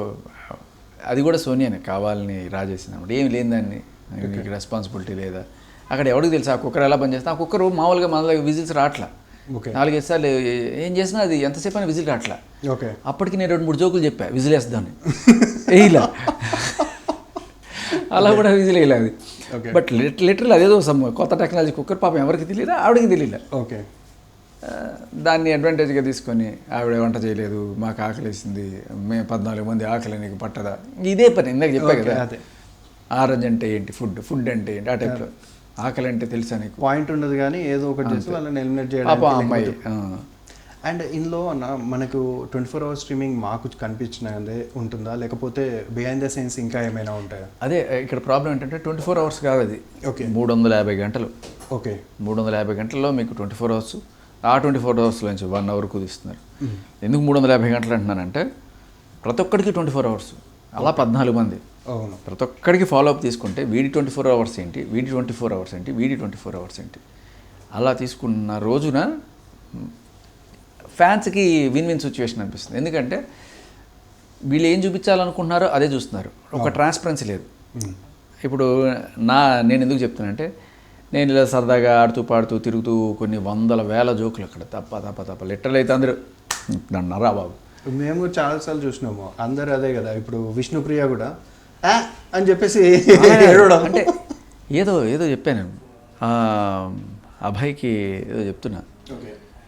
అది కూడా సోనియానే కావాలని రాజేసింది అన్నమాట. ఏమి లేని దాన్ని, నీకు రెస్పాన్సిబిలిటీ లేదా? అక్కడ ఎవరికి తెలుసు ఆ కుక్కర్ ఎలా పనిచేస్తా? ఆ కుక్కర్ మామూలుగా మన దగ్గర విజిల్స్ రాట్లా, 4-5 సార్లు ఏం చేసినా అది ఎంతసేపు అయినా విజిల్ రాట్లా. ఓకే. అప్పటికి నేను 2-3 జోకులు చెప్పా, విజిల్ వేస్తాను వేయలే, అలా కూడా విజిల్ వేయలే అది. బట్ లిటరల్ అదేదో కొత్త టెక్నాలజీ కుక్కర్, పాపం ఎవరికి తెలియదా, ఆవిడకి తెలియలే. ఓకే. దాన్ని అడ్వాంటేజ్గా తీసుకొని ఆవిడ వంట చేయలేదు, మాకు ఆకలేసింది, మేము 14 మంది ఆకలి నీకు పట్టదా, ఇదే పని ఇందాక చెప్పా కదా. ఆరెంజ్ అంటే ఏంటి, ఫుడ్ అంటే ఏంటి, ఆ టైప్లో. ఆకలి అంటే తెలుసా నీకు? పాయింట్ ఉండదు కానీ ఏదో ఒకటి చేసి వాళ్ళని ఎలిమినేట్ చేయడం అమ్మాయి. అండ్ ఇందులో అన్న మనకు 24 అవర్స్ స్ట్రీమింగ్ మాకు కనిపించినదే ఉంటుందా, లేకపోతే బిహైండ్ ద సీన్స్ ఇంకా ఏమైనా ఉంటాయా? అదే ఇక్కడ ప్రాబ్లం ఏంటంటే 24 అవర్స్ కాదు అది. ఓకే. 350 గంటలు. ఓకే. 350 గంటల్లో మీకు 24 అవర్స్, ఆ 24 అవర్స్లోంచి 1 అవర్ కుదిస్తున్నారు. ఎందుకు 350 గంటలు అంటున్నానంటే, ప్రతి ఒక్కడికి 24 అవర్స్, అలా 14 మంది. అవును. ప్రతి ఒక్కడికి ఫాలో అప్ తీసుకుంటే వీడి 24 అవర్స్ ఏంటి, వీడి 24 అవర్స్ ఏంటి, వీడి 24 అవర్స్ ఏంటి, అలా తీసుకున్న రోజున ఫ్యాన్స్కి విన్ సిచ్యువేషన్ అనిపిస్తుంది. ఎందుకంటే వీళ్ళు ఏం చూపించాలనుకుంటున్నారో అదే చూస్తున్నారు, ఒక ట్రాన్స్పరెన్సీ లేదు. ఇప్పుడు నేను ఎందుకు చెప్తున్నానంటే, నేను ఇలా సరదాగా ఆడుతూ పాడుతూ తిరుగుతూ కొన్ని 100,000 జోకులు అక్కడ తప్ప లిటరల్ అయితే అందరూ నన్నరా బాబు. మేము చాలాసార్లు చూసినాము, అందరూ అదే కదా. ఇప్పుడు విష్ణుప్రియ కూడా అని చెప్పేసి అంటే ఏదో చెప్పాను అభయ్కి, ఏదో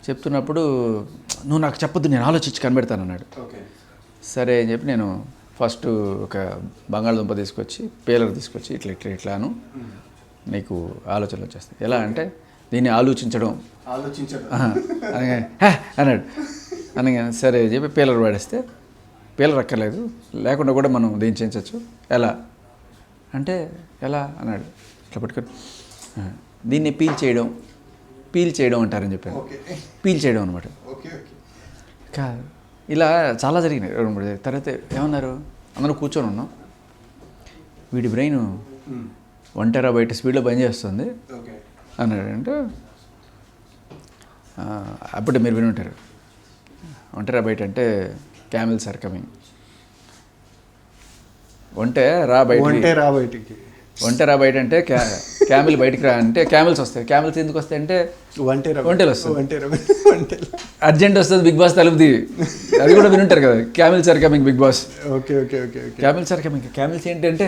చెప్తున్నప్పుడు నువ్వు నాకు చెప్పొద్దు, నేను ఆలోచించి కనిపెడతాను అన్నాడు. సరే అని చెప్పి నేను ఫస్ట్ ఒక బంగాళదుంప తీసుకొచ్చి పేలర్ తీసుకొచ్చి ఇట్లాను నీకు ఆలోచనలు వచ్చేస్తాయి. ఎలా అంటే దీన్ని ఆలోచించడం అన్నాడు. అనగా సరే అని చెప్పి పేలర్ వాడేస్తే, పేలర్ అక్కర్లేదు లేకుండా కూడా మనం దీన్ని చేయించవచ్చు. ఎలా అంటే ఎలా అన్నాడు. ఇట్లా పట్టుకొని దీన్ని పీల్ చేయడం అంటారని చెప్పాను. పీల్ చేయడం అనమాట. ఇలా చాలా జరిగినాయి. తర్వాత ఏమన్నారు, అందరూ కూర్చొని ఉన్నాం. వీడి బ్రెయిన్ 1 టెరాబైట్ స్పీడ్లో పనిచేస్తుంది అన్నాడంటే అప్పుడు మీరు వినుంటారు 1 టెరాబైట్ అంటే క్యామిల్స్ ఆర్ కమింగ్. ఒంటే రా బయటికి బయట అంటే క్యామిల్ బయటికి రా అంటే క్యామిల్స్ వస్తాయి. క్యామిల్స్ ఎందుకు వస్తాయి అంటే ఒంటెలు వస్తాయి. అర్జెంట్ వస్తుంది బిగ్ బాస్ తలుపుది, అది కూడా వినుంటారు కదా, camels are coming Bigg Boss. Okay okay okay camels are coming. Camels ఏంటంటే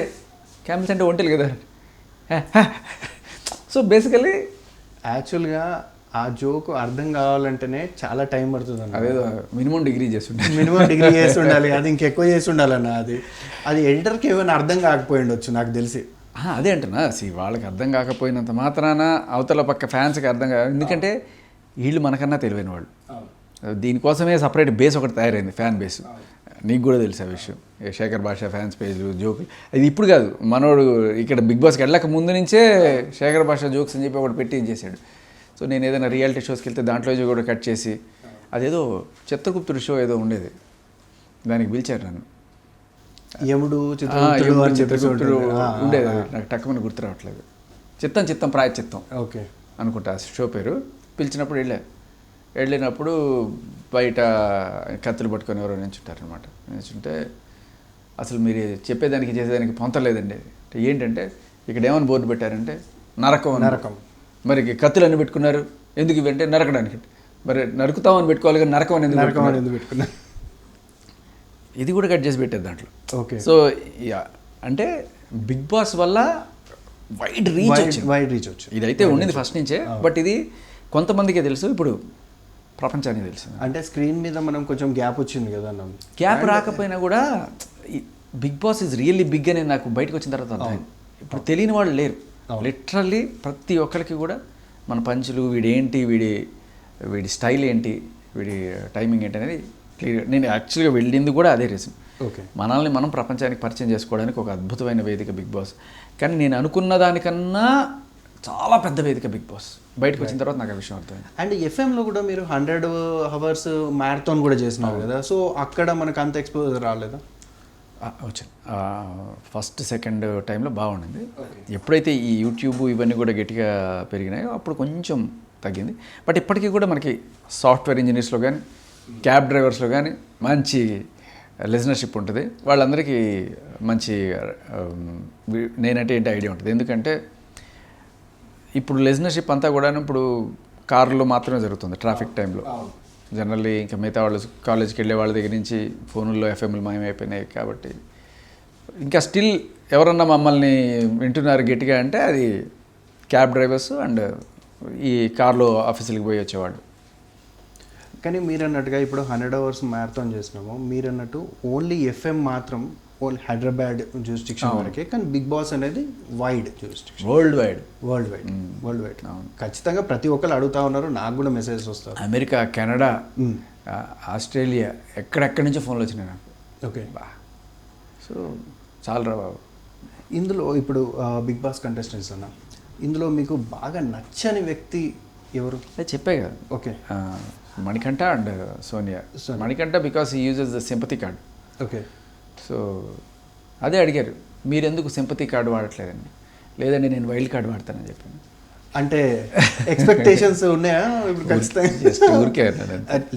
క్యామిల్స్ అంటే ఒంటెలు కదా. సో బేసికలీ యాక్చువల్గా ఆ జోక్ అర్థం కావాలంటేనే చాలా టైం పడుతుంది అన్న. అదేదో మినిమం డిగ్రీ చేసి ఉండాలి, అది ఇంకెక్కువ చేసి ఉండాలన్న. అది ఎడిటర్కి ఏమైనా అర్థం కాకపోయి ఉండొచ్చు నాకు తెలిసి. అదే అంటున్నా, వాళ్ళకి అర్థం కాకపోయినంత మాత్రాన అవతల పక్క ఫ్యాన్స్కి అర్థం కాదు. ఎందుకంటే వీళ్ళు మనకన్నా తెలివైన వాళ్ళు. దీనికోసమే సపరేట్ బేస్ ఒకటి తయారైంది, ఫ్యాన్ బేస్. నీకు కూడా తెలుసు ఆ విషయం. శేఖర్ భాష ఫ్యాన్స్ పేజ్లు జోకులు, అది ఇప్పుడు కాదు, మనోడు ఇక్కడ బిగ్ బాస్కి వెళ్ళక ముందు నుంచే శేఖర్ భాష జోక్స్ అని చెప్పి ఒకటి పెట్టి చేశాడు. సో నేను ఏదైనా రియాలిటీ షోస్కి వెళ్తే దాంట్లో కూడా కట్ చేసి, అదేదో చిత్రగుప్తుడు షో ఏదో ఉండేది, దానికి పిలిచారు నన్ను. యముడు చిత్రగుప్తుడు ఉండేది, నాకు టక్కుమని గుర్తు రావట్లేదు. చిత్తం ప్రాయచిత్తం ఓకే అనుకుంటా షో పేరు. పిలిచినప్పుడు వెళ్ళినప్పుడు బయట కత్తులు పట్టుకొని ఎవరో నిల్చుంటారనమాట. నిల్చుంటే అసలు మీరు చెప్పేదానికి చేసేదానికి పొంతలేదండి. ఏంటంటే ఇక్కడ ఏమని బోర్డు పెట్టారంటే నరకం. మరి కత్తులు అన్ని పెట్టుకున్నారు ఎందుకు? ఇవంటే నరకడానికి. మరి నరుకుతామని పెట్టుకోవాలి కానీ నరకం అని ఎందుకు పెట్టుకున్నారు? ఇది కూడా కట్ చేసి పెట్టేది దాంట్లో. ఓకే. సో అంటే బిగ్ బాస్ వల్ల వైడ్ రీచ్ వచ్చింది. ఇదైతే ఉండింది ఫస్ట్ నుంచే, బట్ ఇది కొంతమందికే తెలుసు, ఇప్పుడు ప్రపంచానికి తెలుసు. అంటే స్క్రీన్ మీద మనం కొంచెం గ్యాప్ వచ్చింది కదా అన్న. గ్యాప్ రాకపోయినా కూడా Bigg Boss is really big అని నాకు బయటకు వచ్చిన తర్వాత అర్థమైంది. ఇప్పుడు తెలియని వాళ్ళు లేరు. లిటరల్లీ ప్రతి ఒక్కరికి కూడా మన పంచులు, వీడేంటి, వీడి స్టైల్ ఏంటి, వీడి టైమింగ్ ఏంటి అనేది క్లియర్. నేను యాక్చువల్గా వెళ్ళింది కూడా అదే రీజన్. ఓకే. మనల్ని మనం ప్రపంచానికి పరిచయం చేసుకోవడానికి ఒక అద్భుతమైన వేదిక బిగ్ బాస్. కానీ నేను అనుకున్న దానికన్నా చాలా పెద్ద వేదిక బిగ్ బాస్. బయటకు వచ్చిన తర్వాత నాకు ఆ విషయం అర్థమైంది. అండ్ ఎఫ్ఎంలో కూడా మీరు 100 hours మ్యారథాన్ కూడా చేసినారు కదా, సో అక్కడ మనకు అంత ఎక్స్పోజర్ రాలేదా? వచ్చింది. ఫస్ట్ సెకండ్ టైంలో బాగుండింది. ఎప్పుడైతే ఈ యూట్యూబ్ ఇవన్నీ కూడా గట్టిగా పెరిగినాయో అప్పుడు కొంచెం తగ్గింది. బట్ ఇప్పటికీ కూడా మనకి సాఫ్ట్వేర్ ఇంజనీర్స్లో కానీ క్యాబ్ డ్రైవర్స్లో కానీ మంచి లిజనర్షిప్ ఉంటుంది. వాళ్ళందరికీ మంచి నేనంటే ఏంటి ఐడియా ఉంటుంది. ఎందుకంటే ఇప్పుడు లిజనర్షిప్ అంతా కూడా ఇప్పుడు కార్లో మాత్రమే జరుగుతుంది ట్రాఫిక్ టైంలో. జనరల్లీ ఇంకా మిగతా వాళ్ళు కాలేజ్కి వెళ్ళే వాళ్ళ దగ్గర నుంచి ఫోనుల్లో ఎఫ్ఎంలు మాయమైపోయినాయి. కాబట్టి ఇంకా స్టిల్ ఎవరన్నా మమ్మల్ని వింటున్నారు గట్టిగా అంటే అది క్యాబ్ డ్రైవర్స్ అండ్ ఈ కార్లో ఆఫీసులకి పోయి వచ్చేవాళ్ళు. కానీ మీరు అన్నట్టుగా ఇప్పుడు 100 hours మ్యారథాన్ చేసినాము, మీరు అన్నట్టు ఓన్లీ ఎఫ్ఎం మాత్రం ఓన్లీ హైదరాబాద్ జ్యూరిస్డిక్షన్ వరకే. కానీ బిగ్ బాస్ అనేది వైడ్ జ్యూరిస్డిక్షన్, వరల్డ్ వైడ్. ఖచ్చితంగా ప్రతి ఒక్కరు అడుగుతా ఉన్నారు, నాకు కూడా మెసేజెస్ వస్తారు. అమెరికా, కెనడా, ఆస్ట్రేలియా, ఎక్కడెక్కడి నుంచో ఫోన్లు వచ్చినాయి నాకు. ఓకే. సో చాలా రా బాబు. ఇందులో ఇప్పుడు బిగ్ బాస్ కంటెస్టెంట్స్ అన్న, ఇందులో మీకు బాగా నచ్చని వ్యక్తి ఎవరు? చెప్పే కదా. Okay. Manikanta and Sonia. Manikanta because he uses the sympathy card. Okay. So అదే అడిగారు, మీరెందుకు సింపతి కార్డు వాడట్లేదండి? లేదండి నేను వైల్డ్ కార్డ్ వాడతానని చెప్పాను. అంటే ఎక్స్పెక్టేషన్స్ ఉన్నాయా ఇప్పుడు? ఖచ్చితంగా ఊరికే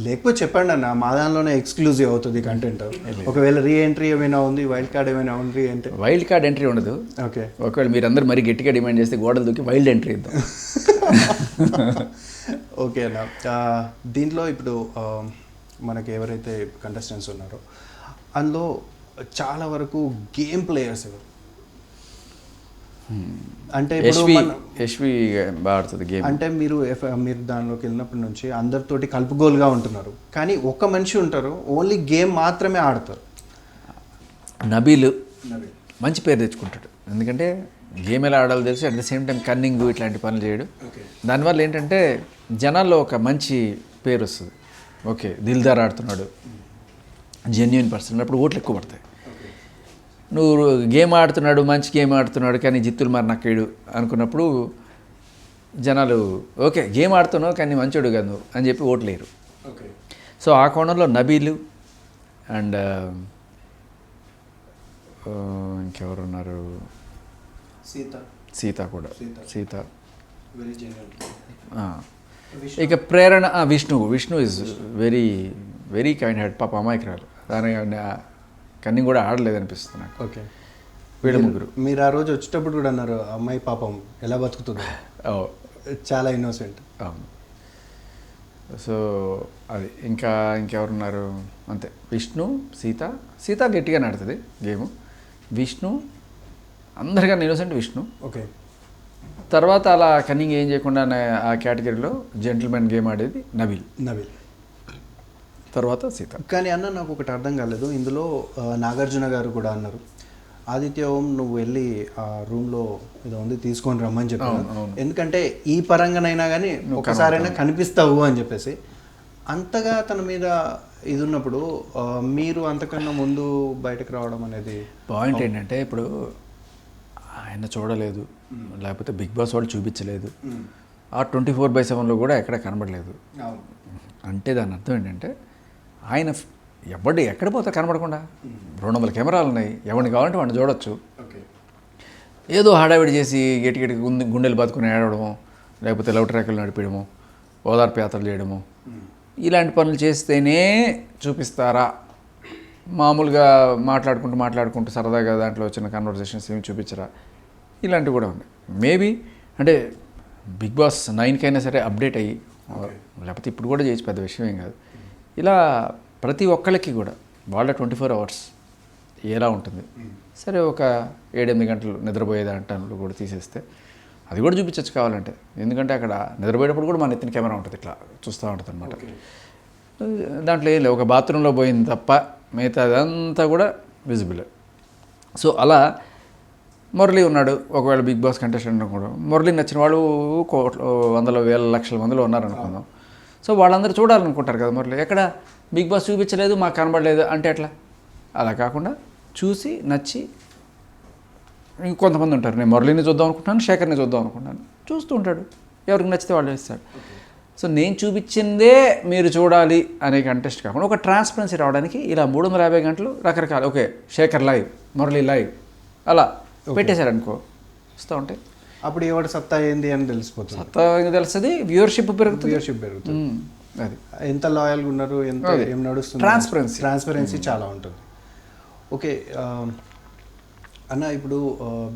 లేకపోతే చెప్పండి అన్న, మా దానిలోనే ఎక్స్క్లూజివ్ అవుతుంది కంటెంట్. ఒకవేళ రీ ఎంట్రీ ఏమైనా ఉంది, వైల్డ్ కార్డ్ ఏమైనా ఉంది అంటే? వైల్డ్ కార్డ్ ఎంట్రీ ఉండదు. ఓకే. ఒకవేళ మీరు అందరూ మరీ గట్టిగా డిమాండ్ చేస్తే గోడలు దూకి వైల్డ్ ఎంట్రీ ఇద్దాం. ఓకే అన్న. దీంట్లో ఇప్పుడు మనకి ఎవరైతే కంటెస్టెంట్స్ ఉన్నారో అందులో చాలా వరకు గేమ్ ప్లేయర్స్ ఎవరు? అంటే యశ్వి బాగా ఆడుతుంది గేమ్. అంటే మీరు దానిలోకి వెళ్ళినప్పటి నుంచి అందరితోటి కలుపుగోలుగా ఉంటున్నారు, కానీ ఒక్క మనిషి ఉంటారు ఓన్లీ గేమ్ మాత్రమే ఆడతారు. నబీల్ మంచి పేరు తెచ్చుకుంటాడు, ఎందుకంటే గేమ్ ఎలా ఆడాలో తెలిసి at the same time cunning ఇట్లాంటి పనులు చేయడు. దానివల్ల ఏంటంటే జనాల్లో ఒక మంచి పేరు వస్తుంది. ఓకే, దిల్దార్ ఆడుతున్నాడు, జెన్యున్ పర్సన్, అప్పుడు ఓట్లు ఎక్కువ పడతాయి. నువ్వు గేమ్ ఆడుతున్నాడు, మంచి గేమ్ ఆడుతున్నాడు కానీ జిత్తులు మరి నక్కడు అనుకున్నప్పుడు జనాలు ఓకే గేమ్ ఆడుతున్నావు కానీ మంచోడు కాదు నువ్వు అని చెప్పి ఓట్లు లేరు. సో ఆ కోణంలో నబీలు అండ్ ఇంకెవరు ఉన్నారు, సీత సీత కూడా, సీత. Very genuine. ఇక Prerana, Vishnu is very very kind head. పాప అమాయకురాలు, దాని కన్నీ కూడా ఆడలేదు అనిపిస్తుంది నాకు. ఓకే, వీళ్ళ ముగ్గురు. మీరు ఆ రోజు వచ్చేటప్పుడు కూడా అన్నారు అమ్మాయి పాపం ఎలా బతుకుతుంది, చాలా ఇన్నోసెంట్. అవును. సో అది ఇంకా ఇంకెవరున్నారు, అంతే. విష్ణు, సీత గట్టిగా ఆడుతుంది గేమ్. విష్ణు అందరికన్నా ఇన్నోసెంట్ విష్ణు. ఓకే, తర్వాత అలా కన్నింగ్ ఏం చేయకుండా ఆ కేటగిరీలో జెంటిల్మెన్ గేమ్ ఆడేది నబీల్. తర్వాత సీత. కానీ అన్న నాకు ఒకటి అర్థం కాలేదు ఇందులో, నాగార్జున గారు కూడా అన్నారు ఆదిత్య ఓం నువ్వు వెళ్ళి ఆ రూమ్లో ఏదో ఉంది తీసుకొని రమ్మని చెప్పాను, ఎందుకంటే ఈ పరంగానైనా కానీ ఒకసారైనా కనిపిస్తావు అని చెప్పేసి. అంతగా తన మీద ఇది ఉన్నప్పుడు మీరు అంతకన్నా ముందు బయటకు రావడం అనేది పాయింట్ ఏంటంటే, ఇప్పుడు ఆయన చూడలేదు, లేకపోతే బిగ్ బాస్ వాళ్ళు చూపించలేదు, ఆ 24/7లో కూడా ఎక్కడ కనబడలేదు అంటే దాని అర్థం ఏంటంటే, ఆయన ఎక్కడ పోతే కనబడకుండా 200 కెమెరాలు ఉన్నాయి, ఎవరిని కావాలంటే వాడిని చూడొచ్చు. ఏదో హడావిడి చేసి గట్టి గుండెలు బతుకుని ఏడవడము, లేకపోతే లవ్ ట్రాక్లు నడిపేయడము, ఓదార్పు యాత్రలు చేయడము, ఇలాంటి పనులు చేస్తేనే చూపిస్తారా? మామూలుగా మాట్లాడుకుంటూ సరదాగా దాంట్లో వచ్చిన కన్వర్జేషన్స్ ఏమి చూపించరా? ఇలాంటివి కూడా ఉన్నాయి. మేబీ అంటే బిగ్ బాస్ 9కైనా సరే అప్డేట్ అయ్యి, లేకపోతే ఇప్పుడు కూడా చేసి పెద్ద విషయం ఏం కాదు. ఇలా ప్రతి ఒక్కళ్ళకి కూడా వాళ్ళ 24 hours ఎలా ఉంటుంది, సరే ఒక 7-8 గంటలు నిద్రపోయేదాంట్లో కూడా తీసేస్తే అది కూడా చూపించచ్చు కావాలంటే. ఎందుకంటే అక్కడ నిద్రపోయేటప్పుడు కూడా మన ఎత్తిన కెమెరా ఉంటుంది, ఇట్లా చూస్తూ ఉంటుంది అనమాట. దాంట్లో ఏం లేదు, ఒక బాత్రూంలో పోయింది తప్ప మిగతా అదంతా కూడా విజిబుల్. సో అలా మురళి ఉన్నాడు, ఒకవేళ బిగ్ బాస్ కంటెస్టెంట్ కూడా మురళి నచ్చిన వాళ్ళు వందల వేల లక్షల మందిలో ఉన్నారనుకుందాం. సో వాళ్ళందరూ చూడాలనుకుంటారు కదా మురళి. ఎక్కడ బిగ్ బాస్ చూపించలేదు, మాకు కనబడలేదు అంటే ఎట్లా? అలా కాకుండా చూసి నచ్చి, ఇంకొంతమంది ఉంటారు, నేను మురళిని చూద్దాం అనుకుంటున్నాను, శేఖర్ని చూద్దాం అనుకుంటున్నాను, చూస్తూ ఉంటాడు, ఎవరికి నచ్చితే వాళ్ళు ఇస్తాడు. సో నేను చూపించిందే మీరు చూడాలి అనే కంటెస్ట్ కాకుండా ఒక ట్రాన్స్పరెన్సీ రావడానికి ఇలా 350 గంటలు రకరకాల, okay Shekhar live, Murali live, అలా పెట్టేశారనుకో వస్తూ ఉంటాయి. అప్పుడు ఎవరి సత్తా ఏంది అని తెలిసిపోతుంది. సత్తా తెలుస్తుంది, వ్యూవర్షిప్ పెరుగుతుంది. అది ఎంత లాయల్గా ఉన్నారు, ఎంత ఏం నడుస్తుంది, ట్రాన్స్పరెన్సీ చాలా ఉంటుంది. ఓకే అన్న, ఇప్పుడు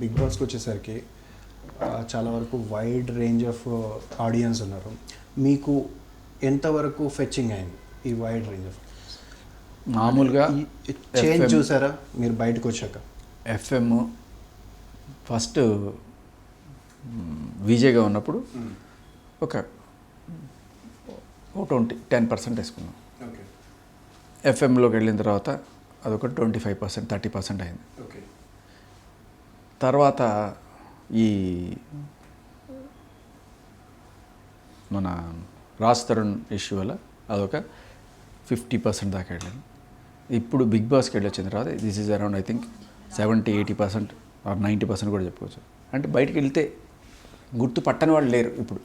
బిగ్ బాస్కి వచ్చేసరికి చాలా వరకు వైడ్ రేంజ్ ఆఫ్ ఆడియన్స్ ఉన్నారు. మీకు ఎంతవరకు ఫెచ్చింగ్ అయింది ఈ వైడ్ రేంజ్ ఆఫ్? మామూలుగా చేంజ్ చూసారా మీరు బయటకు వచ్చాక? ఎఫ్ఎం ఫస్ట్ విజేగా ఉన్నప్పుడు ఒక 10% వేసుకున్నాం. ఎఫ్ఎంలోకి వెళ్ళిన తర్వాత అదొక 25%, 30% అయింది. తర్వాత ఈ మన రాజ్ తరుణ్ ఇష్యూ వల్ల అదొక 50% దాకా వెళ్ళాను. ఇప్పుడు బిగ్ బాస్కి వెళ్ళి వచ్చిన తర్వాత this is around I think 70-80% or 90% కూడా చెప్పుకోవచ్చు. అంటే బయటికి వెళ్తే గుర్తు పట్టని వాళ్ళు లేరు ఇప్పుడు.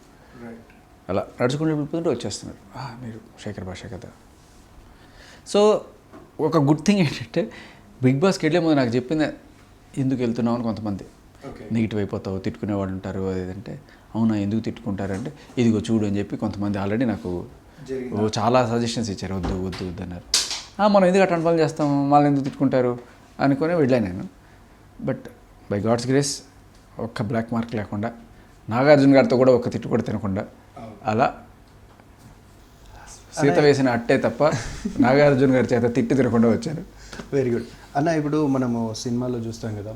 అలా నడుచుకుంటూ వెళ్ళిపోతుంటే వచ్చేస్తున్నారు, మీరు శేఖర్ భాష కదా. సో ఒక గుడ్ థింగ్ ఏంటంటే, బిగ్ బాస్కి వెళ్ళే ముందు నాకు చెప్పింది, ఎందుకు వెళ్తున్నావు అని కొంతమంది నెగిటివ్ అయిపోతావు, తిట్టుకునే వాళ్ళు ఉంటారు అదేంటే, అవునా ఎందుకు తిట్టుకుంటారంటే ఇదిగో చూడు అని చెప్పి కొంతమంది ఆల్రెడీ నాకు చాలా సజెషన్స్ ఇచ్చారు, వద్దు అన్నారు. మనం ఎందుకు అటెండ్ పనులు చేస్తాం, వాళ్ళు ఎందుకు తిట్టుకుంటారు అనుకుని వెళ్ళాను నేను. బట్ బై గాడ్స్ గ్రేస్ ఒక్క బ్లాక్ మార్క్ లేకుండా, నాగార్జున గారితో కూడా ఒక్క తిట్టు కూడా తినకుండా, అలా సీత వేసిన అట్టే తప్ప నాగార్జున గారి చేత తిట్టి తినకుండా వచ్చాను. వెరీ గుడ్ అన్న. ఇప్పుడు మనము సినిమాలో చూస్తాం కదా,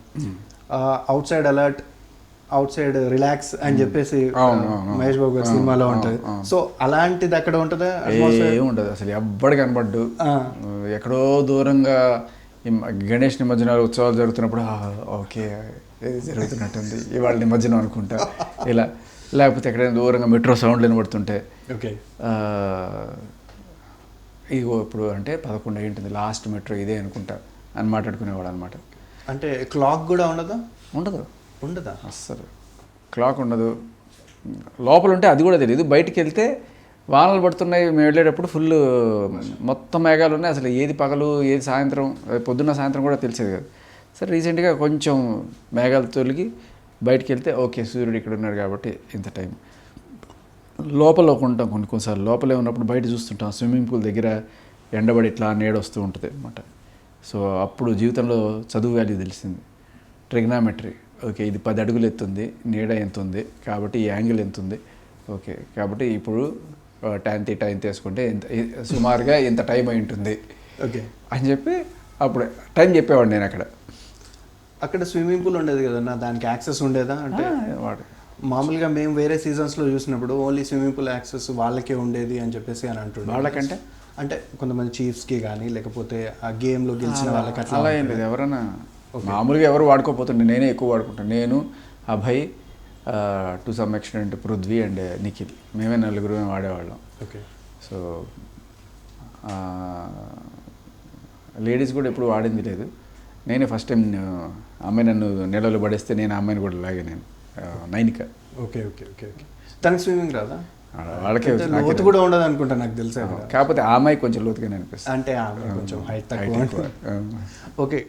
out side alert, out side relax అని చెప్పేసి మహేష్ బాబు గారి సినిమాలో ఉంటుంది. సో అలాంటిది అక్కడ ఉంటుందా? ఏముండదు అసలు, ఎవ్వడు కనబడ్డు. ఎక్కడో దూరంగా గణేష్ నిమజ్జనాలు ఉత్సవాలు జరుగుతున్నప్పుడు ఓకే జరుగుతున్నట్టుంది ఇవాళ నిమజ్జనం అనుకుంటా, ఇలా. లేకపోతే ఎక్కడైనా దూరంగా మెట్రో సౌండ్లు వినబడుతుంటే, ఓకే ఇగో ఇప్పుడు అంటే 11 అయ్యింటుంది లాస్ట్ మెట్రో ఇదే అనుకుంటా అని మాట్లాడుకునేవాడు అనమాట. అంటే క్లాక్ కూడా ఉండదా? ఉండదా అస్సలు క్లాక్ ఉండదు. లోపల ఉంటే అది కూడా తెలియదు. బయటికి వెళ్తే వానలు పడుతున్నాయి, మేము వెళ్ళేటప్పుడు ఫుల్ మొత్తం మేఘాలు ఉన్నాయి, అసలు ఏది పగలు ఏది సాయంత్రం, పొద్దున్న సాయంత్రం కూడా తెలిసేది కదా. సరే రీసెంట్గా కొంచెం మేఘాలు తొలగి బయటికి వెళ్తే ఓకే సూర్యుడు ఇక్కడ ఉన్నాడు కాబట్టి ఇంత టైం. లోపల ఉంటాం కొన్నిసార్లు, లోపలే ఉన్నప్పుడు బయట చూస్తుంటాం స్విమ్మింగ్ పూల్ దగ్గర ఎండబడి ఇట్లా నీడ వస్తూ ఉంటుంది అనమాట. సో అప్పుడు జీవితంలో చదువు వాల్యూ తెలిసింది. ట్రిగ్నామెట్రీ, ఓకే ఇది 10 అడుగులు ఎత్తుంది, నీడ ఎంత ఉంది కాబట్టి ఈ యాంగిల్ ఎంత ఉంది, ఓకే కాబట్టి ఇప్పుడు tan θ ఎంత వేసుకుంటే ఎంత సుమారుగా ఎంత టైం అయి ఉంటుంది ఓకే అని చెప్పి అప్పుడు టైం చెప్పేవాడు నేను అక్కడ స్విమ్మింగ్ పూల్ ఉండేది కదన్నా, దానికి యాక్సెస్ ఉండేదా? అంటే వాడు మామూలుగా మేము వేరే సీజన్స్లో చూసినప్పుడు ఓన్లీ స్విమ్మింగ్ పూల్ యాక్సెస్ వాళ్ళకే ఉండేది అని చెప్పేసి అని అంటుండే. వాళ్ళకంటే అంటే కొంతమంది చీఫ్స్కి కానీ లేకపోతే ఆ గేమ్లో గెలిచిన వాళ్ళకి అట్లా అలా ఏం లేదు. ఎవరైనా మామూలుగా ఎవరు వాడుకోపోతుండే, నేనే ఎక్కువ వాడుకుంటాను. నేను, Abhay, to some extent Prithvi and Nikhil, మేమే 4 వాడేవాళ్ళం. ఓకే. సో లేడీస్ కూడా ఎప్పుడు వాడింది లేదు. నేనే ఫస్ట్ టైం అమ్మాయి నన్ను నీళ్ళలో పడేస్తే నేను ఆ అమ్మాయిని కూడా లాగాను, Nainika. Okay okay okay okay తనకి స్విమ్మింగ్ రాదా? వాళ్ళకే లోతు కూడా ఉండదు అనుకుంటా నాకు తెలుసా. కాకపోతే ఆ అమ్మాయి కొంచెం లోతుగానే అనిపిస్తుంది, అంటే ఆమె కొంచెం హైట్ తక్కువ. ఓకే,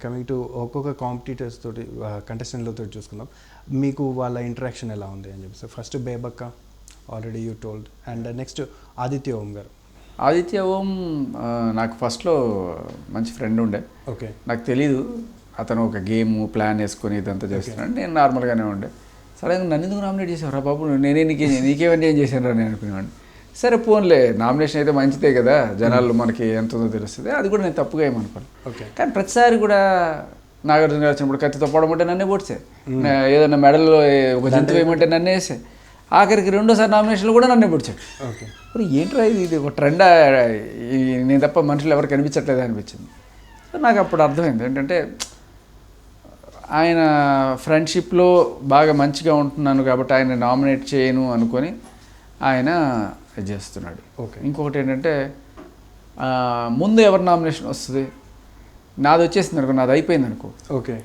కమింగ్ టు ఒక్కొక్క కాంపిటీటర్స్ తోటి కంటెస్టెంట్లతో చూసుకుందాం. మీకు వాళ్ళ ఇంటరాక్షన్ ఎలా ఉంది అని చెప్పి. First Bebakka already you told, and next Aditya Om గారు. ఆదిత్య ఓం నాకు ఫస్ట్లో మంచి ఫ్రెండ్ ఉండే. ఓకే. నాకు తెలీదు అతను ఒక గేమ్ ప్లాన్ వేసుకొని ఇదంతా చేస్తున్నాడు. నేను నార్మల్గానే ఉండే. సడన్గా నన్ను ఎందుకు నామినేట్ చేసావు రా బాబు, నేనే నీకేమన్నా ఏం చేశాను రా నేను అనుకునేవాడిని. సరే పోన్లే, నామినేషన్ అయితే మంచిదే కదా, జనాలు మనకి ఎంత ఉందో తెలుస్తుంది, అది కూడా నేను తప్పుగా ఏమనుకోను. ఓకే. కానీ ప్రతిసారి కూడా నాగార్జున గారు వచ్చినప్పుడు కత్తితో పొడమంటే నన్నే పొడిచే, ఏదన్నా మెడల్లో ఒక జంతువు వేయమంటే నన్నే వేసే, ఆఖరికి 2వ నామినేషన్లు కూడా నన్నే పొడిచాడు. ఓకే. మరి ఏంట్రా ఇది ఒక ట్రెండా, నేను తప్ప మనుషులు ఎవరు కనిపించట్లేదు అనిపించింది. నాకు అప్పుడు అర్థమైంది ఏంటంటే ఆయన ఫ్రెండ్షిప్లో బాగా మంచిగా ఉంటున్నాను కాబట్టి ఆయన నామినేట్ చేయను అనుకొని ఆయన ఇది చేస్తున్నాడు. ఓకే. ఇంకొకటి ఏంటంటే ముందు ఎవరు నామినేషన్ వస్తుంది, నాది వచ్చేసింది అనుకో, నాది అయిపోయింది అనుకో, ఓకే,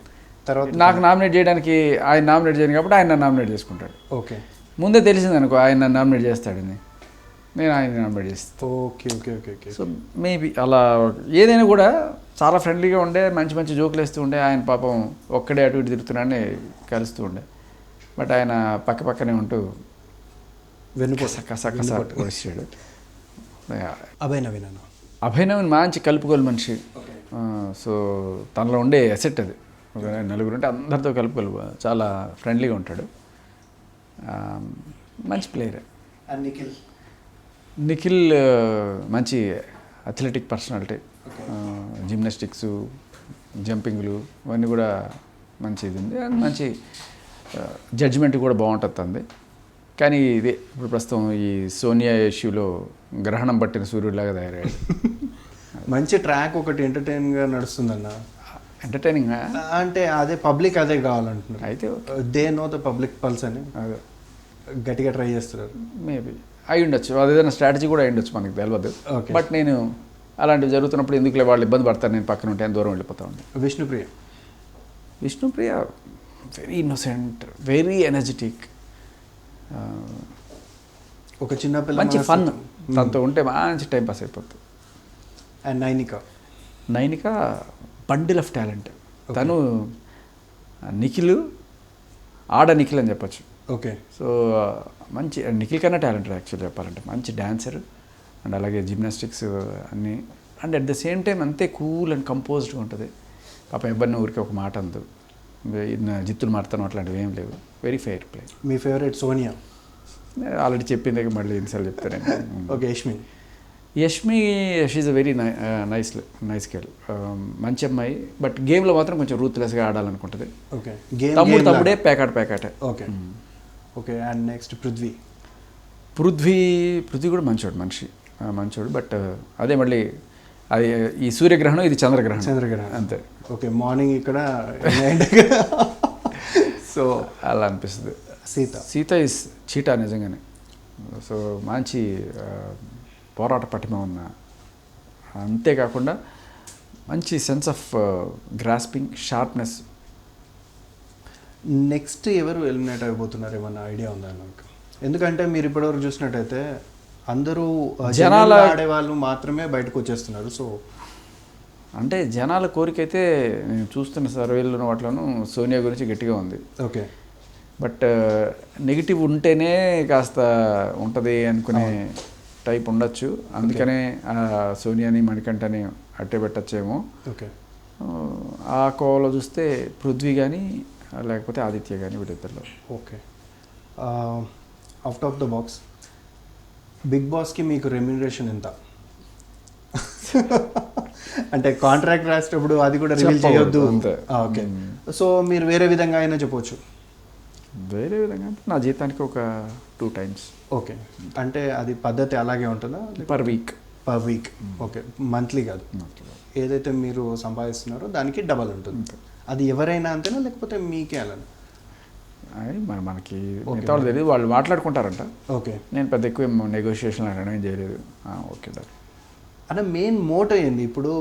తర్వాత నాకు నామినేట్ చేయడానికి ఆయన నామినేట్ చేయను కాబట్టి ఆయన నామినేట్ చేసుకుంటాడు. ఓకే. ముందే తెలిసింది అనుకో ఆయన నామినేట్ చేస్తాడని, నేను ఆయన నామినేట్ చేస్తాను. Okay okay okay okay. So maybe అలా ఏదైనా కూడా చాలా ఫ్రెండ్లీగా ఉండే, మంచి మంచి జోకులు వేస్తూ ఉండే. ఆయన పాపం ఒక్కడే అటు ఇటు తిరుగుతున్నాడని కలుస్తూ ఉండే, బట్ ఆయన పక్కనే ఉంటూ వచ్చాడు. అభినవన్ మంచి కలుపుకోలు మనిషి. సో తనలో ఉండే అసెట్ అది. ఒక 4 ఉంటే అందరితో కలుపుకోలు, చాలా ఫ్రెండ్లీగా ఉంటాడు, మంచి ప్లేయర్. నిఖిల్ మంచి అథ్లెటిక్ పర్సనాలిటీ, జిమ్నాస్టిక్స్, జంపింగ్లు ఇవన్నీ కూడా మంచి ఇది ఉంది. మంచి జడ్జిమెంట్ కూడా బాగుంటుంది తనది. కానీ ఇది ఇప్పుడు ప్రస్తుతం ఈ సోనియా ఇష్యూలో గ్రహణం పట్టిన సూర్యుడిలాగా తయారయ్యాడు. మంచి ట్రాక్ ఒకటి ఎంటర్టైన్గా నడుస్తుందన్న. ఎంటర్టైనింగ్ అంటే అదే పబ్లిక్ అదే కావాలంటున్నారు. అయితే they know the public pulse అని గట్టిగా ట్రై చేస్తున్నారు. మేబీ అయి ఉండొచ్చు, అది ఏదైనా స్ట్రాటజీ కూడా అయి ఉండొచ్చు, మనకి తెలియదు. బట్ నేను అలాంటివి జరుగుతున్నప్పుడు ఎందుకులే వాళ్ళు ఇబ్బంది పడతారు, నేను పక్కన ఉంటే దూరం వెళ్ళిపోతా ఉండే. Vishnupriya very innocent, very energetic, ఒక చిన్న పిల్ల, మంచి ఫన్, తనతో ఉంటే మంచి టైం పాస్ అయిపోతుంది. And Nainika bundle of talent. తను నిఖిల్ నిఖిల్ అని చెప్పచ్చు. ఓకే. సో మంచి నిఖిల్ కన్నా టాలెంటెడ్ యాక్చువల్లీ చెప్పాలంటే, మంచి డాన్సర్ అండ్ అలాగే జిమ్నాస్టిక్స్ అన్నీ, and at the same time అంతే కూల్ అండ్ కంపోజ్డ్గా ఉంటుంది. పాప ఎవరిని ఊరికి ఒక మాట అందు, జిత్తులు మారుతాను అట్లాంటివి ఏం లేవు. Very fair play. మీ ఫేవరెట్ సోనియా ఆల్రెడీ చెప్పిందే మళ్ళీ ఎన్నిసార్లు చెప్తాను. Okay. Yashmi she a very nice girl, మంచి అమ్మాయి, బట్ గేమ్లో మాత్రం కొంచెం రూత్లెస్గా ఆడాలనుకుంటుంది. ఓకే. తమ్ముడే ప్యాకాటే. Okay okay. And next Prithvi కూడా మంచోడు, బట్ అదే మళ్ళీ అది ఈ సూర్యగ్రహణం, ఇది చంద్రగ్రహణం అంతే. ఓకే. మార్నింగ్ ఇక్కడ సో అలా అనిపిస్తుంది. సీత ఇస్ చీటా నిజంగానే. సో మంచి పోరాట పటిమ ఉన్న, అంతేకాకుండా మంచి sense of grasping, sharpness. Next ఎవరు ఎలిమినేట్ అయిపోతున్నారు ఏమన్నా ఐడియా ఉందా నాకు? ఎందుకంటే మీరు ఇప్పటివరకు చూసినట్టయితే అందరూ జనాలు ఆడేవాళ్ళు మాత్రమే బయటకు వచ్చేస్తున్నారు. సో అంటే జనాల కోరిక అయితే నేను చూస్తున్న సర్వేలను వాటిలోనూ సోనియా గురించి గట్టిగా ఉంది. ఓకే. బట్ నెగిటివ్ ఉంటేనే కాస్త ఉంటుంది అనుకునే టైప్ ఉండొచ్చు. అందుకనే సోనియాని మణికంఠని అట్టే పెట్టచ్చేమో. ఓకే. ఆ కోవలో చూస్తే పృథ్వీ కానీ లేకపోతే ఆదిత్య కానీ వీటిద్దరిలో. Okay. Out of the box Bigg బాస్కి మీకు రెమ్యూనరేషన్ ఎంత? అంటే కాంట్రాక్ట్ రాసేటప్పుడు అది కూడా రివీల్ చేయొద్దు. ఓకే. సో మీరు వేరే విధంగా అయినా చెప్పొచ్చు. వేరే విధంగా అంటే నా జీతానికి ఒక 2 times. ఓకే. అంటే అది పద్ధతి అలాగే ఉంటుందా? Per week. ఓకే. మంత్లీ కాదు, ఏదైతే మీరు సంపాదిస్తున్నారో దానికి డబల్ ఉంటుంది. అది ఎవరైనా అంతేనా లేకపోతే మీకే అలా? మనకి మిగతా వాళ్ళు తెలియదు, వాళ్ళు మాట్లాడుకుంటారంట. ఓకే. నేను పెద్ద ఎక్కువ నెగోషియేషన్ అనడం చేయలేదు. Okay doctor. అంటే మెయిన్ మోటో ఏంది? ఇప్పుడు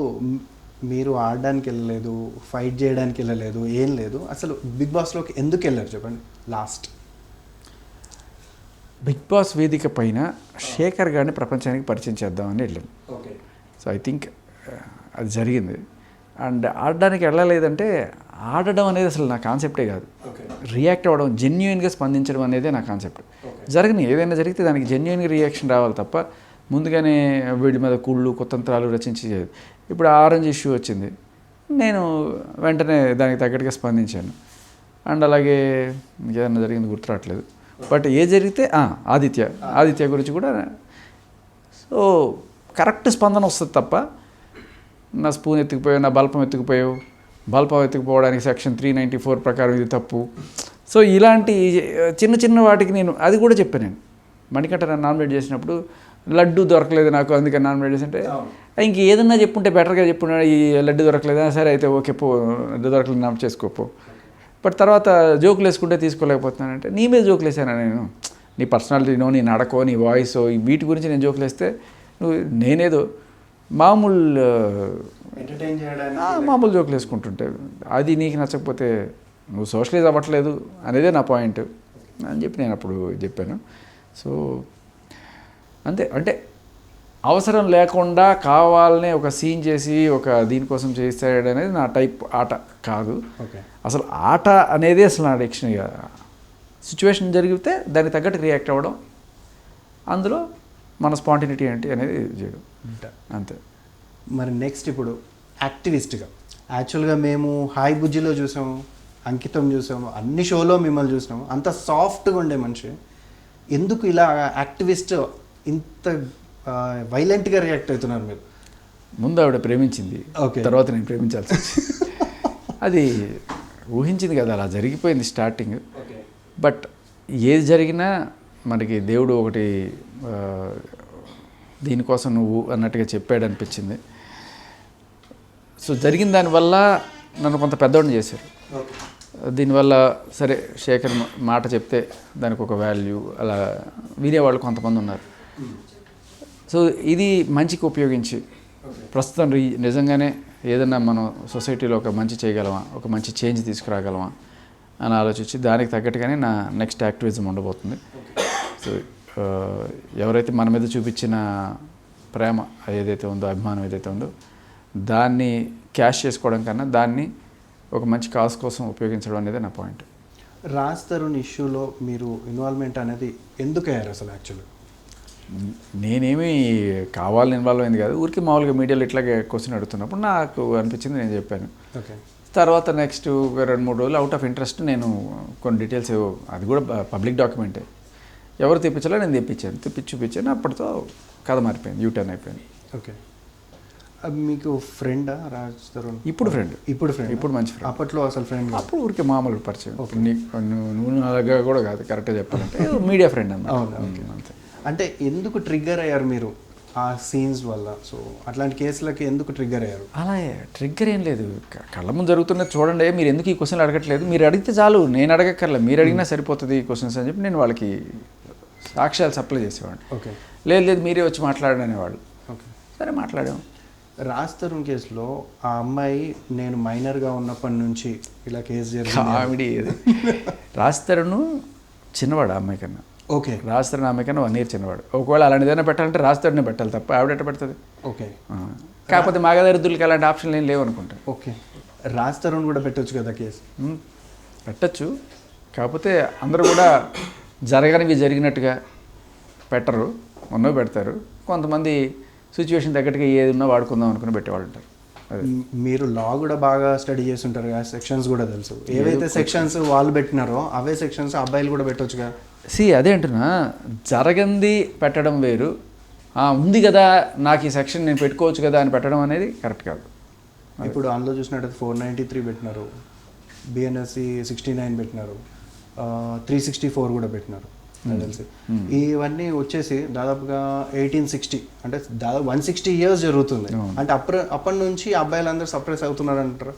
మీరు ఆడడానికి వెళ్ళలేదు, ఫైట్ చేయడానికి వెళ్ళలేదు, ఏం లేదు, అసలు బిగ్ బాస్లోకి ఎందుకు వెళ్ళారు చెప్పండి లాస్ట్? బిగ్ బాస్ వేదిక పైన శేఖర్ గారిని ప్రపంచానికి పరిచయం చేద్దామని వెళ్ళాం. ఓకే. సో ఐ థింక్ అది జరిగింది. అండ్ ఆడడానికి వెళ్ళలేదంటే ఆడడం అనేది అసలు నా కాన్సెప్టే కాదు. రియాక్ట్ అవ్వడం, జెన్యున్గా స్పందించడం అనేదే నా కాన్సెప్ట్. జరిగినాయి, ఏదైనా జరిగితే దానికి జెన్యున్గా రియాక్షన్ రావాలి తప్ప ముందుగానే వీడి మీద కుళ్ళు కుతంత్రాలు రచించి. ఇప్పుడు ఆరెంజ్ ఇష్యూ వచ్చింది, నేను వెంటనే దానికి తగ్గట్టుగా స్పందించాను. అండ్ అలాగే ఏదైనా జరిగింది గుర్తురావట్లేదు. బట్ ఏ జరిగితే ఆదిత్య గురించి కూడా సో కరెక్ట్ స్పందన వస్తుంది తప్ప నా స్పూన్ ఎత్తుకుపోయావు, నా బల్పం ఎత్తుకుపోవడానికి సెక్షన్ 394 ప్రకారం ఇది తప్పు. సో ఇలాంటి చిన్న చిన్న వాటికి నేను అది కూడా చెప్పాను. నేను మణికంఠ నామినేట్ చేసినప్పుడు లడ్డు దొరకలేదు నాకు, అందుకని నామినేట్ చేసి అంటే ఇంక ఏదన్నా చెప్పుంటే బెటర్గా చెప్పున్నాడు, ఈ లడ్డు దొరకలేదా, సరే అయితే ఓకే పో, లడ్డు దొరకలేదు నామినేట్ చేసుకోపో. బట్ తర్వాత జోకులు వేసుకుంటే తీసుకోలేకపోతున్నానంటే నీ మీద జోకులు వేసాను నేను, నీ పర్సనాలిటీనో, నీ నడకో, నీ వాయిసో, వీటి గురించి నేను జోకులు వేస్తే నేనేదో మామూలు మామూలు జోకులు వేసుకుంటుంటే అది నీకు నచ్చకపోతే నువ్వు సోషలైజ్ అవ్వట్లేదు అనేదే నా పాయింట్ అని చెప్పి నేను అప్పుడు చెప్పాను. సో అంతే. అంటే అవసరం లేకుండా కావాలనే ఒక సీన్ చేసి ఒక దీనికోసం చేస్తాడు అనేది నా టైప్ ఆట కాదు. అసలు ఆట అనేది అసలు నా డిక్షనరీ కాదు. సిచ్యువేషన్ జరిగితే దానికి తగ్గట్టు రియాక్ట్ అవ్వడం, అందులో మన స్పాంటినిటీ ఏంటి అనేది చేయడం అంతే. మరి నెక్స్ట్ ఇప్పుడు యాక్టివిస్ట్గా యాక్చువల్గా మేము హాయ్ బుజ్జిలో చూసాము, అంకితం చూసాము, అన్ని షోలో మిమ్మల్ని చూసినాము, అంత సాఫ్ట్గా ఉండే మనిషి. ఎందుకు ఇలా యాక్టివిస్ట్ ఇంత వైలెంట్గా రియాక్ట్ అవుతున్నారు మీరు? ముందు ఆవిడ ప్రేమించింది, తర్వాత నేను ప్రేమించాల్సి వచ్చింది. అది ఊహించింది కదా, అలా జరిగిపోయింది స్టార్టింగ్. బట్ ఏది జరిగినా మనకి దేవుడు ఒకటి దీనికోసం నువ్వు అన్నట్టుగా చెప్పాడు అనిపించింది. సో జరిగిన దానివల్ల నన్ను కొంత పెద్దవాడిని చేశారు. దీనివల్ల సరే శేఖర్ మాట చెప్తే దానికి ఒక వాల్యూ, అలా వినేవాళ్ళు కొంతమంది ఉన్నారు. సో ఇది మంచికి ఉపయోగించి ప్రస్తుతం నిజంగానే ఏదన్నా మనం సొసైటీలో ఒక మంచి చేయగలమా, ఒక మంచి చేంజ్ తీసుకురాగలమా అని ఆలోచించి దానికి తగ్గట్టుగానే నా నెక్స్ట్ యాక్టివిజం ఉండబోతుంది. సో ఎవరైతే మన మీద చూపించిన ప్రేమ ఏదైతే ఉందో, అభిమానం ఏదైతే ఉందో, దాన్ని క్యాష్ చేసుకోవడం కన్నా దాన్ని ఒక మంచి కాజ్ కోసం ఉపయోగించడం అనేది నా పాయింట్. రాజ్ తరుణ్ ఇష్యూలో మీరు ఇన్వాల్వ్మెంట్ అనేది ఎందుకు అయ్యారు అసలు? యాక్చువల్లీ నేనేమి కావాలని ఇన్వాల్వ్ అయింది కాదు, ఊరికి మామూలుగా మీడియాలో ఇట్లాగే క్వశ్చన్ అడుగుతున్నప్పుడు నాకు అనిపించింది, నేను చెప్పాను. ఓకే. తర్వాత నెక్స్ట్ 2-3 రోజులు అవుట్ ఆఫ్ ఇంట్రెస్ట్ నేను కొన్ని డీటెయిల్స్, అది కూడా పబ్లిక్ డాక్యుమెంటే, ఎవరు తెప్పించాలో నేను చూపించాను. అప్పటితో కథ మారిపోయింది, యూటర్న్ అయిపోయింది. ఓకే. మీకు ఫ్రెండా రాజ్ తరుణ్? ఇప్పుడు ఫ్రెండ్, ఇప్పుడు మంచి ఫ్రెండ్. అప్పట్లో అసలు ఫ్రెండ్? అప్పుడు ఊరికే మామూలు పరిచయం. నువ్వు అలాగా కూడా కాదు, కరెక్ట్గా చెప్పాలంటే మీడియా ఫ్రెండ్ అన్నమాట. అంతే. అంటే ఎందుకు ట్రిగ్గర్ అయ్యారు మీరు ఆ సీన్స్ వల్ల? సో అట్లాంటి కేసులకి ఎందుకు ట్రిగ్గర్ అయ్యారు? అలా ట్రిగ్గర్ ఏం లేదు, కళ్ళ ముందు జరుగుతున్నది చూడండి, మీరు ఎందుకు ఈ క్వశ్చన్లు అడగట్లేదు, మీరు అడిగితే చాలు, నేను అడగక్కర్లేదు, మీరు అడిగినా సరిపోతుంది ఈ క్వశ్చన్స్ అని చెప్పి నేను వాళ్ళకి సాక్ష్యాలు సప్లై చేసేవాడిని. ఓకే. లేదు మీరే వచ్చి మాట్లాడండి అనేవాళ్ళు. ఓకే, సరే మాట్లాడాము. రాజ్ తరుణ్ కేసులో ఆ అమ్మాయి నేను మైనర్గా ఉన్నప్పటి నుంచి ఇలా కేసు జరిగింది. కామెడీ రాజ్ తరుణ్ చిన్నవాడు ఆ అమ్మాయి కన్నా. ఓకే. రాజ్ తరుణ్ ఆమె కన్నా 1 year చిన్నవాడు. ఒకవేళ అలాంటిదైనా పెట్టాలంటే రాజ్ తరుణ్నే పెట్టాలి తప్ప ఆవిడ ఎట్ట పెడుతుంది? ఓకే. కాకపోతే మగదరిద్రులకి అలాంటి ఆప్షన్లు ఏం లేవు అనుకుంటా. ఓకే, రాజ్ తరుణ్ కూడా పెట్టొచ్చు కదా కేసు. పెట్టచ్చు, కాకపోతే అందరూ కూడా జరగనివి జరిగినట్టుగా పెట్టరు, ఉన్నవి పెడతారు. కొంతమంది సిచ్యువేషన్ తగ్గట్టుగా ఏది ఉన్నా వాడుకుందాం అనుకుని పెట్టేవాళ్ళు ఉంటారు. మీరు లా కూడా బాగా స్టడీ చేసి ఉంటారు కదా, సెక్షన్స్ కూడా తెలుసు. ఏవైతే సెక్షన్స్ వాళ్ళు పెట్టినారో అవే సెక్షన్స్ అబ్బాయిలు కూడా పెట్టొచ్చు కదా. అదే అంటున్నా, జరగంది పెట్టడం వేరు, ఉంది కదా నాకు ఈ సెక్షన్ నేను పెట్టుకోవచ్చు కదా అని పెట్టడం అనేది కరెక్ట్ కాదు. ఇప్పుడు అందులో చూసినట్టయితే 493 పెట్టినారు, బిఎన్ఎస్సి 69 పెట్టినారు, 364 కూడా పెట్టినారు నాకు తెలిసి. ఇవన్నీ వచ్చేసి దాదాపుగా 1860, అంటే దాదాపు 160 years జరుగుతుంది. అంటే అప్పటి నుంచి అబ్బాయిలందరూ సప్రెస్ అవుతున్నారు అంటారు.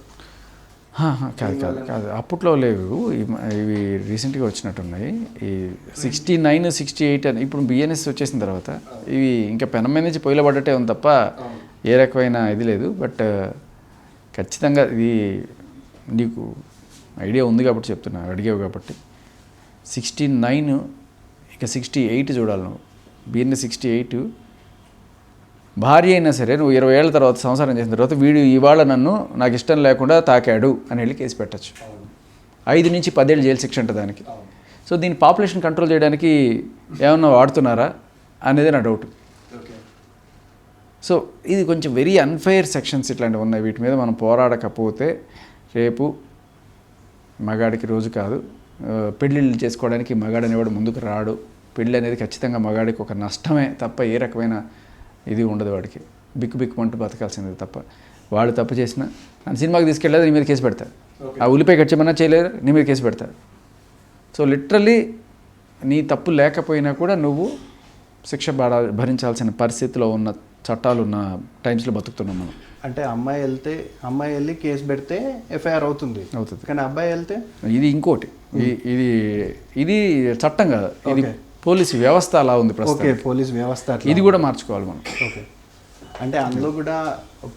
కాదు కాదు కాదు, అప్పట్లో లేవు, ఇవి రీసెంట్గా వచ్చినట్టున్నాయి. ఈ 69, 68 అని ఇప్పుడు బిఎన్ఎస్ వచ్చేసిన తర్వాత ఇవి ఇంకా పెనం మీద నుంచి పొయ్యిలో పడ్డట్టే ఉంది తప్ప ఏ రకమైన ఇది లేదు. బట్ ఖచ్చితంగా ఇది నీకు ఐడియా ఉంది కాబట్టి చెప్తున్నా, అడిగావు కాబట్టి. 69 ఇక 68 చూడాలి నువ్వు. బిఎన్ఎస్ 68, భార్య అయినా సరే నువ్వు 20 ఏళ్ళ తర్వాత సంసారం చేసిన తర్వాత వీడు ఇవాళ నన్ను నాకు ఇష్టం లేకుండా తాకాడు అని వెళ్ళి కేసు పెట్టచ్చు. 5 నుంచి 10 ఏళ్ళు జైలు శిక్ష ఉంటుంది దానికి. సో దీన్ని పాపులేషన్ కంట్రోల్ చేయడానికి ఏమన్నా వాడుతున్నారా అనేది నా డౌట్. సో ఇది కొంచెం వెరీ అన్ఫెయిర్ సెక్షన్స్ ఇట్లాంటివి ఉన్నాయి. వీటి మీద మనం పోరాడకపోతే రేపు మగాడికి రోజు కాదు, పెళ్ళిళ్ళు చేసుకోవడానికి మగాడు అనేవాడు ముందుకు రాడు. పెళ్ళి అనేది ఖచ్చితంగా మగాడికి ఒక నష్టమే తప్ప ఏ రకమైన ఇది ఉండదు. వాడికి బిక్కుమంటూ బతకాల్సింది తప్ప. వాడు తప్పు చేసినా నన్ను సినిమాకి తీసుకెళ్ళలేదు, నీ మీద కేసు పెడతారు. ఆ ఉల్లిపాయ కట్ చేయమన్నా చేయలేరు, నీ మీద కేసు పెడతారు. సో లిటరల్లీ నీ తప్పు లేకపోయినా కూడా నువ్వు శిక్ష భరించాల్సిన పరిస్థితిలో ఉన్న చట్టాలు ఉన్న టైమ్స్లో బతుకుతున్నాం మనం. అంటే అమ్మాయి వెళ్ళి కేసు పెడితే ఎఫ్ఐఆర్ అవుతుంది, కానీ అబ్బాయి వెళ్తే ఇది ఇంకోటి. ఇది చట్టం కాదు, ఇది పోలీసు వ్యవస్థ అలా ఉంది ప్రస్తుతం. పోలీస్ వ్యవస్థ ఇది కూడా మార్చుకోవాలి మనం. ఓకే, అంటే అందులో కూడా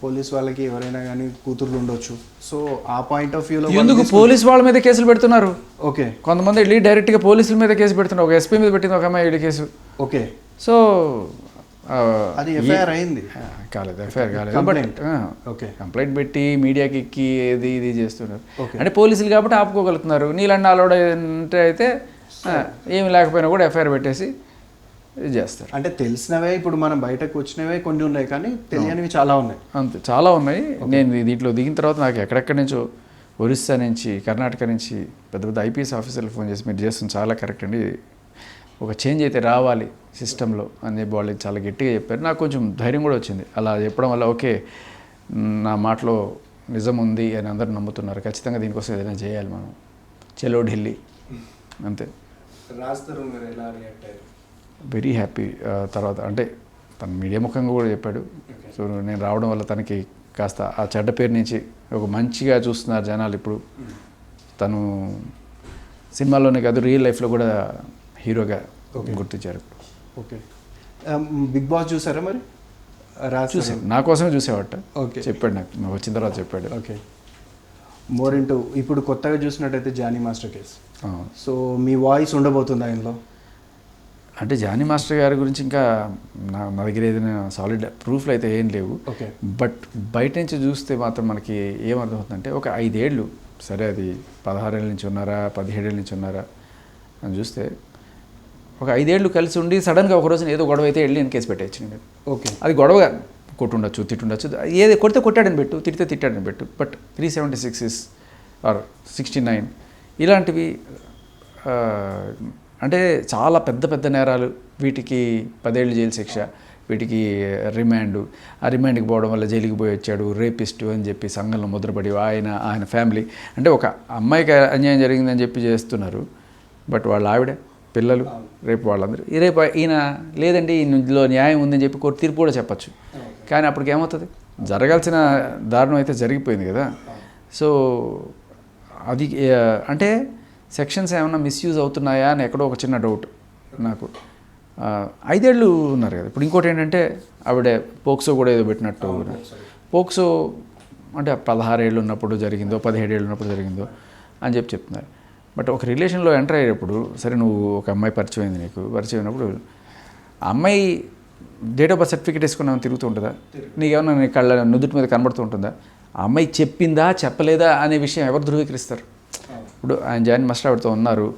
పోలీస్ వాళ్ళకి ఎవరైనా కానీ కూతుర్లు ఉండొచ్చు. సో ఆ పాయింట్ ఆఫ్ వ్యూలో ఎందుకు పోలీస్ వాళ్ళ మీద కేసులు పెడుతున్నారు? ఓకే, కొంతమంది వెళ్ళి డైరెక్ట్గా పోలీసుల మీద కేసు పెడుతున్నారు. ఒక ఎస్పీ మీద పెట్టింది ఒక అమ్మాయి కేసు. ఓకే, సో అది ఎఫ్ఐఆర్ అయింది కాలేదు, ఎఫ్ఐఆర్ కాలేదు. ఓకే, కంప్లైంట్ పెట్టి మీడియాకి ఎక్కి ఇది చేస్తున్నారు. అంటే పోలీసులు కాబట్టి ఆపుకోగలుగుతున్నారు. నీళ్ళని అలౌడ్ అంటే అయితే ఏమి లేకపోయినా కూడా ఎఫ్ఐఆర్ పెట్టేసి ఇది చేస్తారు. అంటే తెలిసినవే ఇప్పుడు మనం బయటకు వచ్చినవే కొన్ని ఉన్నాయి, కానీ తెలియనివి చాలా ఉన్నాయి. అంతే, చాలా ఉన్నాయి. నేను దీంట్లో దిగిన తర్వాత నాకు ఎక్కడెక్కడి నుంచో, ఒరిస్సా నుంచి, కర్ణాటక నుంచి పెద్ద ఐపీఎస్ ఆఫీసర్లు ఫోన్ చేసి మీరు చేస్తుంది చాలా కరెక్ట్ అండి, ఒక చేంజ్ అయితే రావాలి సిస్టంలో అని చెప్పి వాళ్ళు చాలా గట్టిగా చెప్పారు. నాకు కొంచెం ధైర్యం కూడా వచ్చింది అలా చెప్పడం వల్ల. ఓకే, నా మాటలో నిజం ఉంది అని అందరూ నమ్ముతున్నారు. ఖచ్చితంగా దీనికోసం ఏదైనా చేయాలి మనం. చలో ఢిల్లీ, అంతే. Very happy. తర్వాత అంటే తను మీడియా ముఖంగా కూడా చెప్పాడు. సో నేను రావడం వల్ల తనకి కాస్త ఆ చెడ్డ పేరు నుంచి ఒక మంచిగా చూస్తున్నారు జనాలు ఇప్పుడు. తను సినిమాలోనే కాదు రియల్ లైఫ్లో కూడా హీరోగా గుర్తించారు. ఓకే, బిగ్ బాస్ చూసారా మరి? చూసాను, నా కోసమే చూసేవాట. ఓకే, చెప్పాడు నాకు వచ్చిన తర్వాత చెప్పాడు. ఓకే, మోర్ ఇంటూ ఇప్పుడు కొత్తగా చూసినట్టయితే జానీ మాస్టర్ కేసు. సో మీ వాయిస్ ఉండబోతుంది ఆయనలో? అంటే జానీ మాస్టర్ గారి గురించి ఇంకా నా దగ్గర ఏదైనా సాలిడ్ ప్రూఫ్లు అయితే ఏం లేవు. ఓకే, బట్ బయట నుంచి చూస్తే మాత్రం మనకి ఏమర్థమవుతుందంటే ఒక 5 ఏళ్ళు, సరే అది 16 ఏళ్ళ నుంచి ఉన్నారా 17 ఏళ్ళ నుంచి ఉన్నారా అని చూస్తే ఒక 5 ఏళ్ళు కలిసి ఉండి సడన్గా ఒక రోజున ఏదో గొడవ అయితే వెళ్ళి నేను కేసు పెట్టేయచ్చు నేను. ఓకే, అది గొడవగా కొట్టుండొచ్చు, తిట్టుండొచ్చు, ఏది కొడితే కొట్టాడని పెట్టు, తిడితే తిట్టాడని పెట్టు. బట్ 376 ఆర్ 69 ఇలాంటివి అంటే చాలా పెద్ద నేరాలు. వీటికి 10 ఏళ్ళు జైలు శిక్ష, వీటికి రిమాండ్. ఆ రిమాండ్కి పోవడం వల్ల జైలుకి పోయి వచ్చాడు, రేపిస్టు అని చెప్పి సంఘంలో ముద్రపడి ఆయన ఫ్యామిలీ. అంటే ఒక అమ్మాయికి అన్యాయం జరిగిందని చెప్పి చేస్తున్నారు. బట్ వాళ్ళ ఆవిడ, పిల్లలు, రేపు వాళ్ళందరూ రేపు ఈయన లేదండి ఇందులో న్యాయం ఉందని చెప్పి కోర్టు తీర్పు కూడా చెప్పచ్చు. కానీ అప్పటికి ఏమవుతుంది? జరగాల్సిన దారుణం అయితే జరిగిపోయింది కదా. సో అది అంటే సెక్షన్స్ ఏమైనా మిస్యూజ్ అవుతున్నాయా అని ఎక్కడో ఒక చిన్న డౌట్ నాకు. 5 ఏళ్ళు ఉన్నారు కదా. ఇప్పుడు ఇంకోటి ఏంటంటే ఆవిడ పోక్సో కూడా ఏదో పెట్టినట్టు. పోక్సో అంటే 16 ఏళ్ళు ఉన్నప్పుడు జరిగిందో 17 ఏళ్ళు ఉన్నప్పుడు జరిగిందో అని చెప్పి చెప్తున్నారు. బట్ ఒక రిలేషన్లో ఎంటర్ అయ్యేటప్పుడు సరే నువ్వు ఒక అమ్మాయి పరిచయం అయింది, నీకు పరిచయం అయినప్పుడు ఆ అమ్మాయి డేట్ ఆఫ్ బర్త్ సర్టిఫికేట్ వేసుకున్నాను తిరుగుతూ ఉంటుందా? నీకేమన్నా నీ కళ్ళ నుదుటి మీద కనబడుతూ ఉంటుందా? ఆ అమ్మాయి చెప్పిందా చెప్పలేదా అనే విషయం ఎవరు ధృవీకరిస్తారు? ఇప్పుడు ఆయన జాయిన్ మాస్టర్ ఆవిడతో ఉన్నారు,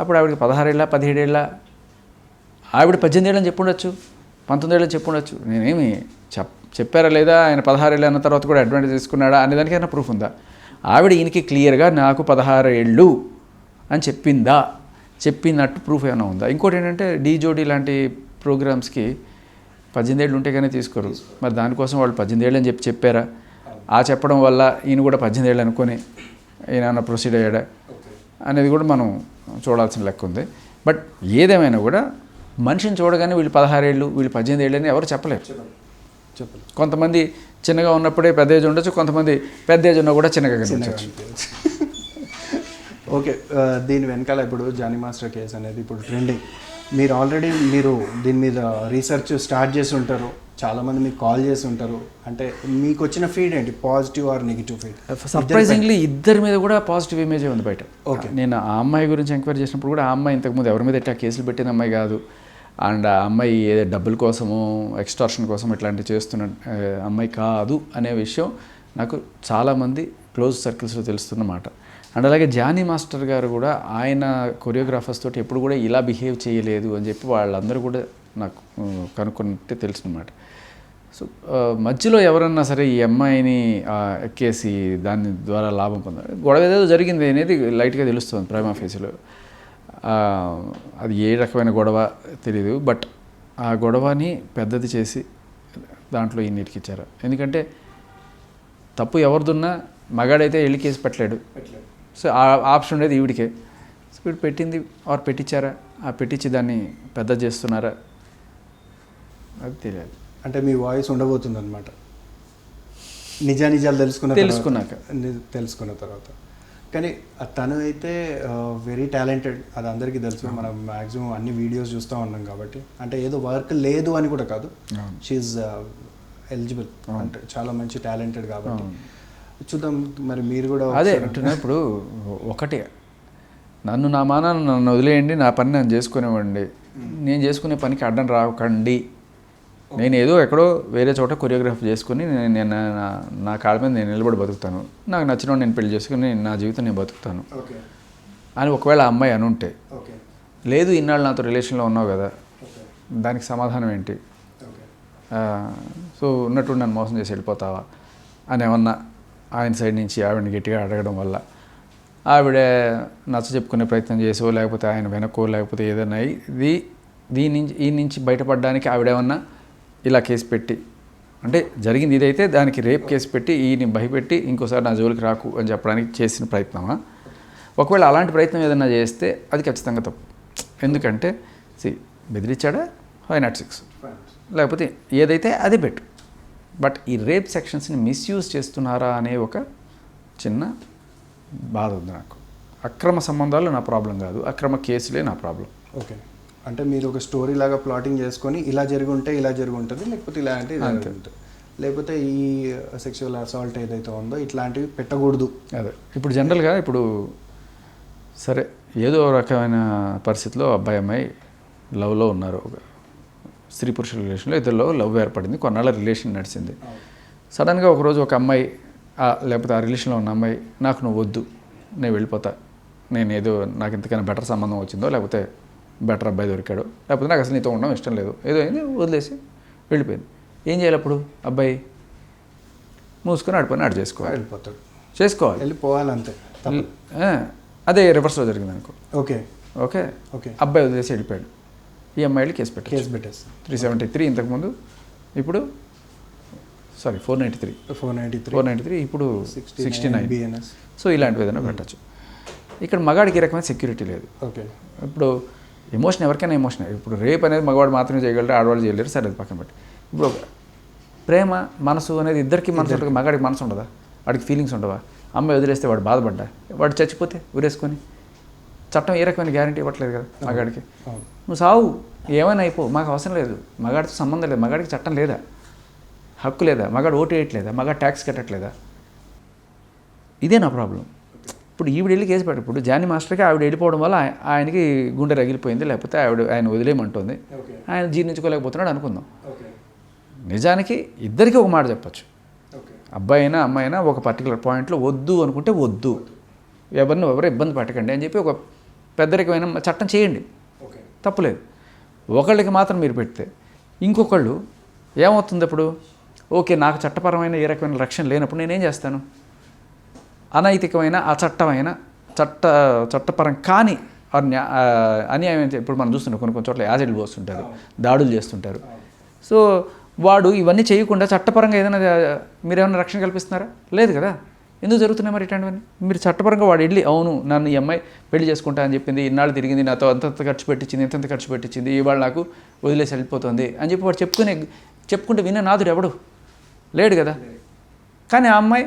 అప్పుడు ఆవిడకి 16 ఏళ్ళ 17 ఏళ్ళ, ఆవిడ 18 ఏళ్ళని చెప్పుండొచ్చు, 19 ఏళ్ళని చెప్పుండొచ్చు. నేనేమి చెప్పారా లేదా, ఆయన 16 ఏళ్ళు అన్న తర్వాత కూడా అడ్వాంటేజ్ తీసుకున్నాడా అనే దానికైనా ప్రూఫ్ ఉందా? ఆవిడ ఈయనకి క్లియర్గా నాకు 16 ఏళ్ళు అని చెప్పిందా, చెప్పినట్టు ప్రూఫ్ ఏమైనా ఉందా? ఇంకోటి ఏంటంటే డీ జోడీ లాంటి ప్రోగ్రామ్స్కి 18 ఏళ్ళు ఉంటే కానీ తీసుకోరు. మరి దానికోసం వాళ్ళు 18 ఏళ్ళు అని చెప్పారా? ఆ చెప్పడం వల్ల ఈయన కూడా 18 ఏళ్ళు అనుకొని ఈయన ప్రొసీడ్ అయ్యాడా అనేది కూడా మనం చూడాల్సిన లెక్క ఉంది. బట్ ఏదేమైనా కూడా మనిషిని చూడగానే వీళ్ళు 16 ఏళ్ళు వీళ్ళు 18 ఏళ్ళు అని ఎవరు చెప్పలేరు. కొంతమంది చిన్నగా ఉన్నప్పుడే పెద్ద ఏజ్ ఉండొచ్చు, కొంతమంది పెద్ద ఏజ్ ఉన్నా కూడా చిన్నగా కనిపించవచ్చు. ఓకే, దీని వెనకాల ఇప్పుడు జానీ మాస్టర్ కేసు అనేది ఇప్పుడు ట్రెండింగ్. మీరు ఆల్రెడీ దీని మీద రీసెర్చ్ స్టార్ట్ చేసి ఉంటారు, చాలామంది మీకు కాల్ చేసి ఉంటారు. అంటే మీకు వచ్చిన ఫీడ్ ఏంటి, positive or negative feed? Surprisingly ఇద్దరి మీద కూడా పాజిటివ్ ఇమేజే ఉంది బయట. ఓకే, నేను ఆ అమ్మాయి గురించి ఎంక్వైరీ చేసినప్పుడు కూడా ఆ అమ్మాయి ఇంతకుముందు ఎవరి మీద ఇట్లా కేసులు పెట్టిన అమ్మాయి కాదు, అండ్ ఆ అమ్మాయి ఏదో డబ్బుల కోసము ఎక్స్టార్షన్ కోసం ఇట్లాంటివి చేస్తున్న అమ్మాయి కాదు అనే విషయం నాకు చాలామంది క్లోజ్ సర్కిల్స్లో తెలుస్తున్నమాట. అండ్ అలాగే జానీ మాస్టర్ గారు కూడా ఆయన కొరియోగ్రాఫర్స్ తోటి ఎప్పుడు కూడా ఇలా బిహేవ్ చేయలేదు అని చెప్పి వాళ్ళందరూ కూడా నాకు కనుక్కుంటే తెలుసునమాట. సో మధ్యలో ఎవరన్నా సరే ఈ అమ్మాయిని ఎక్కేసి దాని ద్వారా లాభం పొందారు, గొడవ ఏదో జరిగింది అనేది లైట్గా తెలుస్తుంది ప్రైమా ఫేస్లో. అది ఏ రకమైన గొడవ తెలియదు, బట్ ఆ గొడవని పెద్దది చేసి దాంట్లో ఈయన ఇరికిచ్చారు. ఎందుకంటే తప్పు ఎవరిదున్నా మగాడైతే వెళ్ళి కేసు పెట్టలేడు. సో ఆ ఆప్షన్ ఉండేది ఈవిడికే. సో వీడు పెట్టింది ఆర్ పెట్టించారా, ఆ పెట్టించి దాన్ని పెద్ద చేస్తున్నారా అది తెలియాలి. అంటే మీ వాయిస్ ఉండబోతుంది అనమాట నిజాలు తెలుసుకున్న తర్వాత. కానీ తను అయితే వెరీ టాలెంటెడ్, అది అందరికీ తెలుసు. మనం మ్యాక్సిమం అన్ని వీడియోస్ చూస్తూ ఉన్నాం కాబట్టి. అంటే ఏదో వర్క్ లేదు అని కూడా కాదు, షీఈ్ ఎలిజిబుల్, అంటే చాలా మంచి టాలెంటెడ్ కాబట్టి. చూద్దాం మరి మీరు కూడా అదే అంటున్నా. ఇప్పుడు ఒకటి నన్ను వదిలేయండి, నా పని నేను చేసుకునేవ్వండి, నేను చేసుకునే పనికి అడ్డం రాకండి. నేను ఏదో ఎక్కడో వేరే చోట కొరియోగ్రాఫ్ చేసుకుని నేను నా కాళ్ళ మీద నేను నిలబడి బతుకుతాను, నాకు నచ్చిన నేను పెళ్లి చేసుకుని నా జీవితం నేను బతుకుతాను అని ఒకవేళ ఆ అమ్మాయి అనుంటే, లేదు ఇన్నాళ్ళు నాతో రిలేషన్లో ఉన్నావు కదా, దానికి సమాధానం ఏంటి? సో ఉన్నట్టు నన్ను మోసం చేసి వెళ్ళిపోతావా అని ఏమన్నా ఆయన సైడ్ నుంచి ఆవిడని గట్టిగా అడగడం వల్ల ఆవిడ నచ్చ చెప్పుకునే ప్రయత్నం చేసో, లేకపోతే ఆయన వెనకో, లేకపోతే ఏదైనా ఈ నుంచి బయటపడడానికి ఆవిడేమన్నా ఇలా కేసు పెట్టి, అంటే జరిగింది ఇదైతే దానికి రేప్ కేసు పెట్టి ఈయన్ని భయపెట్టి ఇంకోసారి నా జోలికి రాకు అని చెప్పడానికి చేసిన ప్రయత్నమా? ఒకవేళ అలాంటి ప్రయత్నం ఏదైనా చేస్తే అది ఖచ్చితంగా తప్పు. ఎందుకంటే బెదిరించాడా, 506, లేకపోతే ఏదైతే అది బెట్. బట్ ఈ రేప్ సెక్షన్స్ని మిస్యూజ్ చేస్తున్నారా అనే ఒక చిన్న బాధ ఉంది నాకు. అక్రమ సంబంధాలు నా ప్రాబ్లం కాదు, అక్రమ కేసులే నా ప్రాబ్లం. ఓకే, అంటే మీరు ఒక స్టోరీ లాగా ప్లాటింగ్ చేసుకొని ఇలా జరిగి ఉంటుంది, లేకపోతే ఇలా అంటే ఉంటుంది, లేకపోతే ఈ సెక్షువల్ అసాల్ట్ ఏదైతే ఉందో ఇట్లాంటివి పెట్టకూడదు. అదే ఇప్పుడు జనరల్గా ఇప్పుడు సరే ఏదో రకమైన పరిస్థితిలో అబ్బాయి అమ్మాయి లవ్లో ఉన్నారు, ఒక స్త్రీ పురుషుల రిలేషన్లో ఇద్దరిలో లవ్ ఏర్పడింది, కొన్నాళ్ళ రిలేషన్ నడిచింది. సడన్గా ఒకరోజు ఒక అమ్మాయి లేకపోతే ఆ రిలేషన్లో ఉన్న అమ్మాయి, నాకు నువ్వు వద్దు, నేను వెళ్ళిపోతా, నేను ఏదో నాకు ఇంతకైనా బెటర్ సంబంధం వచ్చిందో, లేకపోతే బెటర్ అబ్బాయి దొరికాడు, లేకపోతే నాకు అసలు నీతో ఉండడం ఇష్టం లేదు, ఏదో అయింది, వదిలేసి వెళ్ళిపోయింది. ఏం చేయాలి అప్పుడు? అబ్బాయి మూసుకొని ఆడిపోయిన ఆడు వెళ్ళిపోతాడు, వెళ్ళిపోవాలి అంతే. అదే రివర్స్లో జరిగింది అనుకో. ఓకే ఓకే ఓకే అబ్బాయి వదిలేసి వెళ్ళిపోయాడు, ఈ అమ్మాయిలు కేసు పెట్టేసి 373 ఇంతకుముందు, ఇప్పుడు 493 ఇప్పుడు 69. సో ఇలాంటివి ఏదైనా పెట్టచ్చు. ఇక్కడ మగాడికి ఈ రకమైన సెక్యూరిటీ లేదు. ఓకే, ఇప్పుడు ఎమోషన్ ఎవరికైనా ఎమోషన్. ఇప్పుడు రేప్ అనేది మగవాడు మాత్రమే చేయగలరు, ఆడవాళ్ళు చేయలేరు, సరే అది పక్కన పెట్టి. ఇప్పుడు ప్రేమ మనసు అనేది ఇద్దరికి మనసు ఉంటుంది, మగాడికి మనసు ఉండదా? వాడికి ఫీలింగ్స్ ఉండవా? అమ్మాయి వదిలేస్తే వాడు బాధపడ్డా, వాడు చచ్చిపోతే ఊరేసుకొని చట్టం ఏ రకమైన గ్యారంటీ ఇవ్వట్లేదు కదా మగాడికి. నువ్వు సావు ఏమైనా అయిపో, మాకు అవసరం లేదు, మగాడితో సంబంధం లేదు, మగాడికి చట్టం లేదా, హక్కు లేదా, మగాడు ఓటు వేయట్లేదా, మగాడు ట్యాక్స్ కట్టట్లేదా? ఇదే నా ప్రాబ్లం. ఇప్పుడు ఈవిడ వెళ్ళి కేసు పెట్టు. ఇప్పుడు జానీ మాస్టర్కి ఆవిడ వెళ్ళిపోవడం వల్ల ఆయనకి గుండె రగిలిపోయింది, లేకపోతే ఆయన వదిలేయమంటుంది, ఆయన జీర్ణించుకోలేకపోతున్నాడు అనుకుందాం. నిజానికి ఇద్దరికీ ఒక మాట చెప్పచ్చు. ఓకే. అబ్బాయి అయినా అమ్మాయి అయినా ఒక పర్టికులర్ పాయింట్లో వద్దు అనుకుంటే వద్దు, ఎవరు ఇబ్బంది పెట్టకండి అని చెప్పి ఒక పెద్దరికమైన చట్టం చేయండి, ఓకే. తప్పులేదు. ఒకళ్ళకి మాత్రం మీరు పెడితే ఇంకొకళ్ళు ఏమవుతుంది అప్పుడు, ఓకే నాకు చట్టపరమైన ఏ రకమైన రక్షణ లేనప్పుడు నేనేం చేస్తాను, అనైతికమైన అచట్టమైన చట్టపరం కాని అన్యాయం. ఇప్పుడు మనం చూస్తున్నాం కొన్ని చోట్ల యాసిడ్లు పోస్తుంటారు, దాడులు చేస్తుంటారు. సో వాడు ఇవన్నీ చేయకుండా చట్టపరంగా ఏదైనా మీరేమైనా రక్షణ కల్పిస్తున్నారా? లేదు కదా. ఎందుకు జరుగుతున్నాయి మరి ఇట్లాంటివన్నీ? మీరు చట్టపరంగా వాడు వెళ్ళి అవును నన్ను ఈ అమ్మాయి పెళ్లి చేసుకుంటా అని చెప్పింది, ఇన్నాళ్ళు తిరిగింది, నాతో అంతంత ఖర్చు పెట్టించింది, ఎంతంత ఖర్చు పెట్టించింది, ఇవాళ నాకు వదిలేసి వెళ్ళిపోతుంది అని చెప్పి వాడు చెప్పుకుంటే వినే నాదుడు ఎవడు లేడు కదా. కానీ ఆ అమ్మాయి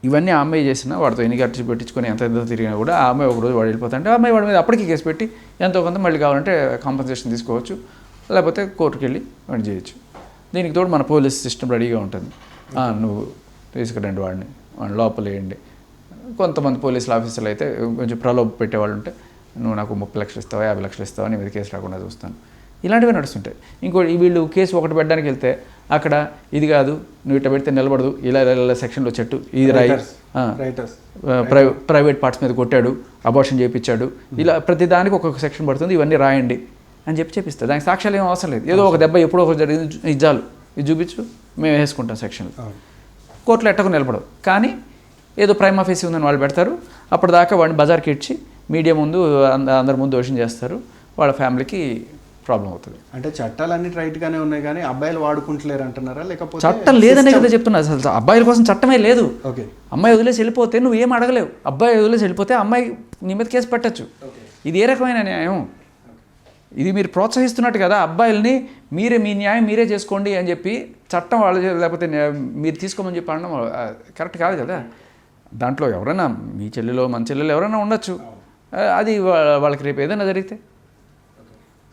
ఇవన్నీ ఆ అమ్మాయి చేసినా వాడితో ఎన్ని ఖర్చు పెట్టించుకొని ఎంత తిరిగినా కూడా ఆ అమ్మాయి ఒకరోజు వాడు వెళ్ళిపోతుంటే ఆ అమ్మాయి వాడి మీద అప్పటికీ కేసు పెట్టి ఎంతో కొంత మళ్ళీ కావాలంటే కాంపన్సేషన్ తీసుకోవచ్చు, లేకపోతే కోర్టుకు వెళ్ళి వాడిని చేయొచ్చు. దీనికి తోడు మన పోలీస్ సిస్టమ్ రెడీగా ఉంటుంది. నువ్వు తీసుకురండి వాడిని లోపల వేయండి. కొంతమంది పోలీసులు ఆఫీసర్లు అయితే కొంచెం ప్రలోభ పెట్టేవాళ్ళు ఉంటే నువ్వు నాకు 30 లక్షలు ఇస్తావా 50 లక్షలు ఇస్తావా నీ మీద కేసు రాకుండా చూస్తాను, ఇలాంటివి నడుస్తుంటాయి. ఇంకోటి వీళ్ళు కేసు ఒకటి పెట్టడానికి వెళ్తే అక్కడ ఇది కాదు నువ్వు ఇట్లా పెడితే నిలబడదు, ఇలా సెక్షన్లో చెట్టు ఇది రాయి, ప్రైవేట్ పార్ట్స్ మీద కొట్టాడు, అబార్షన్ చేయించాడు, ఇలా ప్రతి దానికి ఒక్కొక్క సెక్షన్ పడుతుంది, ఇవన్నీ రాయండి అని చెప్పి చెప్పిస్తారు. దానికి సాక్ష్యాలు ఏం అవసరం లేదు, ఏదో ఒక దెబ్బ ఎప్పుడో ఒక జరిగింది ఇది చాలు, ఇది చూపించు మేము వేసుకుంటాం సెక్షన్లు. కోర్టులో ఎట్టకు నిలబడవు. కానీ ఏదో ప్రైమా ఫేసి ఉందని వాళ్ళు పెడతారు, అప్పటిదాకా వాడిని బజార్కి ఇచ్చి మీడియా ముందు అందరి ముందు దోషం చేస్తారు, వాళ్ళ ఫ్యామిలీకి ప్రాబ్లం అవుతుంది. అంటే చట్టాలన్నీ రైట్గానే ఉన్నాయి కానీ అబ్బాయిలు వాడుకుంటలేరు అంటున్నారా? లేకపోతే చట్టం లేదనే కదా చెప్తున్నా. అసలు అబ్బాయిల కోసం చట్టమే లేదు. ఓకే. అమ్మాయి వదిలేసి వెళ్ళిపోతే నువ్వు ఏం అడగలేవు, అబ్బాయి వదిలేసి వెళ్ళిపోతే అమ్మాయి నీ మీద కేసు పెట్టచ్చు. ఇది ఏ రకమైన న్యాయం? ఇది మీరు ప్రోత్సహిస్తున్నట్టు కదా అబ్బాయిల్ని, మీ న్యాయం మీరే చేసుకోండి అని చెప్పి చట్టం వాళ్ళు లేకపోతే మీరు తీసుకోమని చెప్పి అనడం కరెక్ట్ కాదు కదా. దాంట్లో ఎవరైనా మీ చెల్లెలో మన చెల్లెలు ఎవరైనా ఉండొచ్చు, అది వాళ్ళకి రేపు ఏదైనా జరిగితే.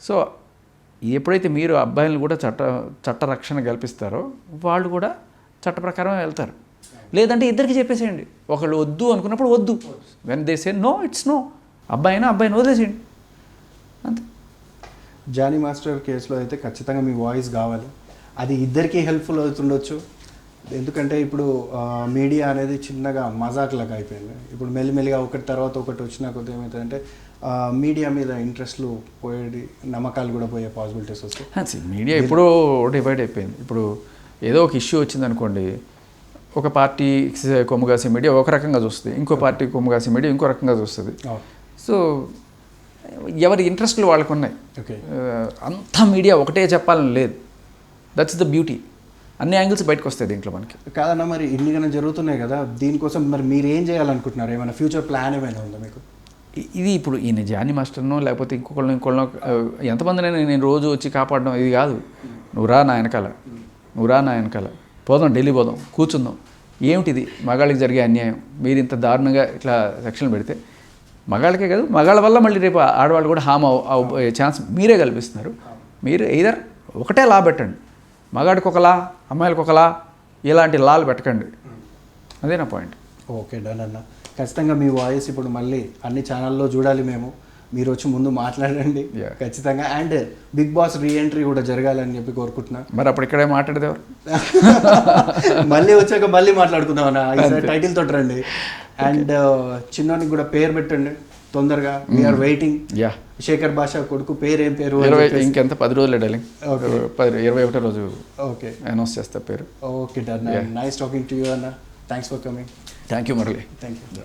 సో ఎప్పుడైతే మీరు అబ్బాయిలను కూడా చట్ట రక్షణ కల్పిస్తారో వాళ్ళు కూడా చట్ట ప్రకారం వెళ్తారు. లేదంటే ఇద్దరికి చెప్పేసేయండి, ఒకళ్ళు వద్దు అనుకున్నప్పుడు వద్దు, when they say no it's no, అబ్బాయినా అబ్బాయిని వదిలేసేయండి అంతే. జానీ మాస్టర్ కేసులో అయితే ఖచ్చితంగా మీ వాయిస్ కావాలి, అది ఇద్దరికీ హెల్ప్ఫుల్ అవుతుండొచ్చు. ఎందుకంటే ఇప్పుడు మీడియా అనేది చిన్నగా మజాక్లాగా అయిపోయింది. ఇప్పుడు మెల్లిమెల్లిగా ఒకటి తర్వాత ఒకటి వచ్చిన కొద్ది ఏమవుతుందంటే మీడియా మీద ఇంట్రెస్ట్లు పోయేది, నమ్మకాలు కూడా పోయే పాసిబిలిటీస్ వస్తాయి. మీడియా ఇప్పుడు డివైడ్ అయిపోయింది. ఇప్పుడు ఏదో ఒక ఇష్యూ వచ్చిందనుకోండి, ఒక పార్టీ కొమ్ముగాసే మీడియా ఒక రకంగా చూస్తుంది, ఇంకో పార్టీ కొమ్ముగాసే మీడియా ఇంకో రకంగా చూస్తుంది. సో ఎవరి ఇంట్రెస్ట్లు వాళ్ళకు ఉన్నాయి. ఓకే. అంతా మీడియా ఒకటే చెప్పాలని లేదు, దట్స్ ద బ్యూటీ. అన్ని యాంగిల్స్ బయటకు వస్తాయి దీంట్లో మనకి. కాదన్నా మరి ఇన్నిగానే జరుగుతున్నాయి కదా, దీనికోసం మరి మీరు ఏం చేయాలనుకుంటున్నారు? ఏమైనా ఫ్యూచర్ ప్లాన్ ఏమైనా ఉందా మీకు? ఇది ఇప్పుడు ఈయన జానీ మాస్టర్నో లేకపోతే ఇంకొకళ్ళనో ఎంతమందినైనా నేను రోజు వచ్చి కాపాడడం ఇది కాదు. నువ్వు రా నా వెనకాల పోదాం, ఢిల్లీ పోదాం, కూర్చుందాం. ఏమిటిది మగాళ్ళకి జరిగే అన్యాయం? మీరు ఇంత దారుణంగా ఇట్లా సెక్షన్లు పెడితే మగాళ్ళకే కాదు, మగాళ్ళ వల్ల మళ్ళీ రేపు ఆడవాళ్ళు కూడా హామ్ అయ్యే ఛాన్స్ మీరే కల్పిస్తున్నారు. మీరు ఎయిదర్ ఒకటే లా పెట్టండి, మగాడికి ఒక లా, అమ్మాయిలకు ఒక లా, ఇలాంటి లాలు పెట్టకండి. అదే నా పాయింట్. ఓకే డన్ అన్న. ఖచ్చితంగా మీ వాయిస్ ఇప్పుడు మళ్ళీ అన్ని ఛానల్లో చూడాలి మేము, మీరు వచ్చి ముందు మాట్లాడండి ఖచ్చితంగా. అండ్ బిగ్ బాస్ రీఎంట్రీ కూడా జరగాలని చెప్పి కోరుకుంటున్నా. మరి అప్పుడు ఇక్కడే మాట్లాడేదేవారు మళ్ళీ వచ్చాక మళ్ళీ మాట్లాడుకుందాం అన్న, టైటిల్ తోటి రండి. అండ్ చిన్నోనికి కూడా పేరు పెట్టండి తొందరగా, వీఆర్ వెయిటింగ్. శేఖర్ భాష కొడుకు పేరు ఏం పేరు? ఇంకెంత 10 రోజులు డార్లింగ్, 21వ రోజు ఓకే అనౌన్స్ చేస్తా పేరు. Okay done. Nice talking to you అన్న, thanks for coming. Thank you Murali. Thank you.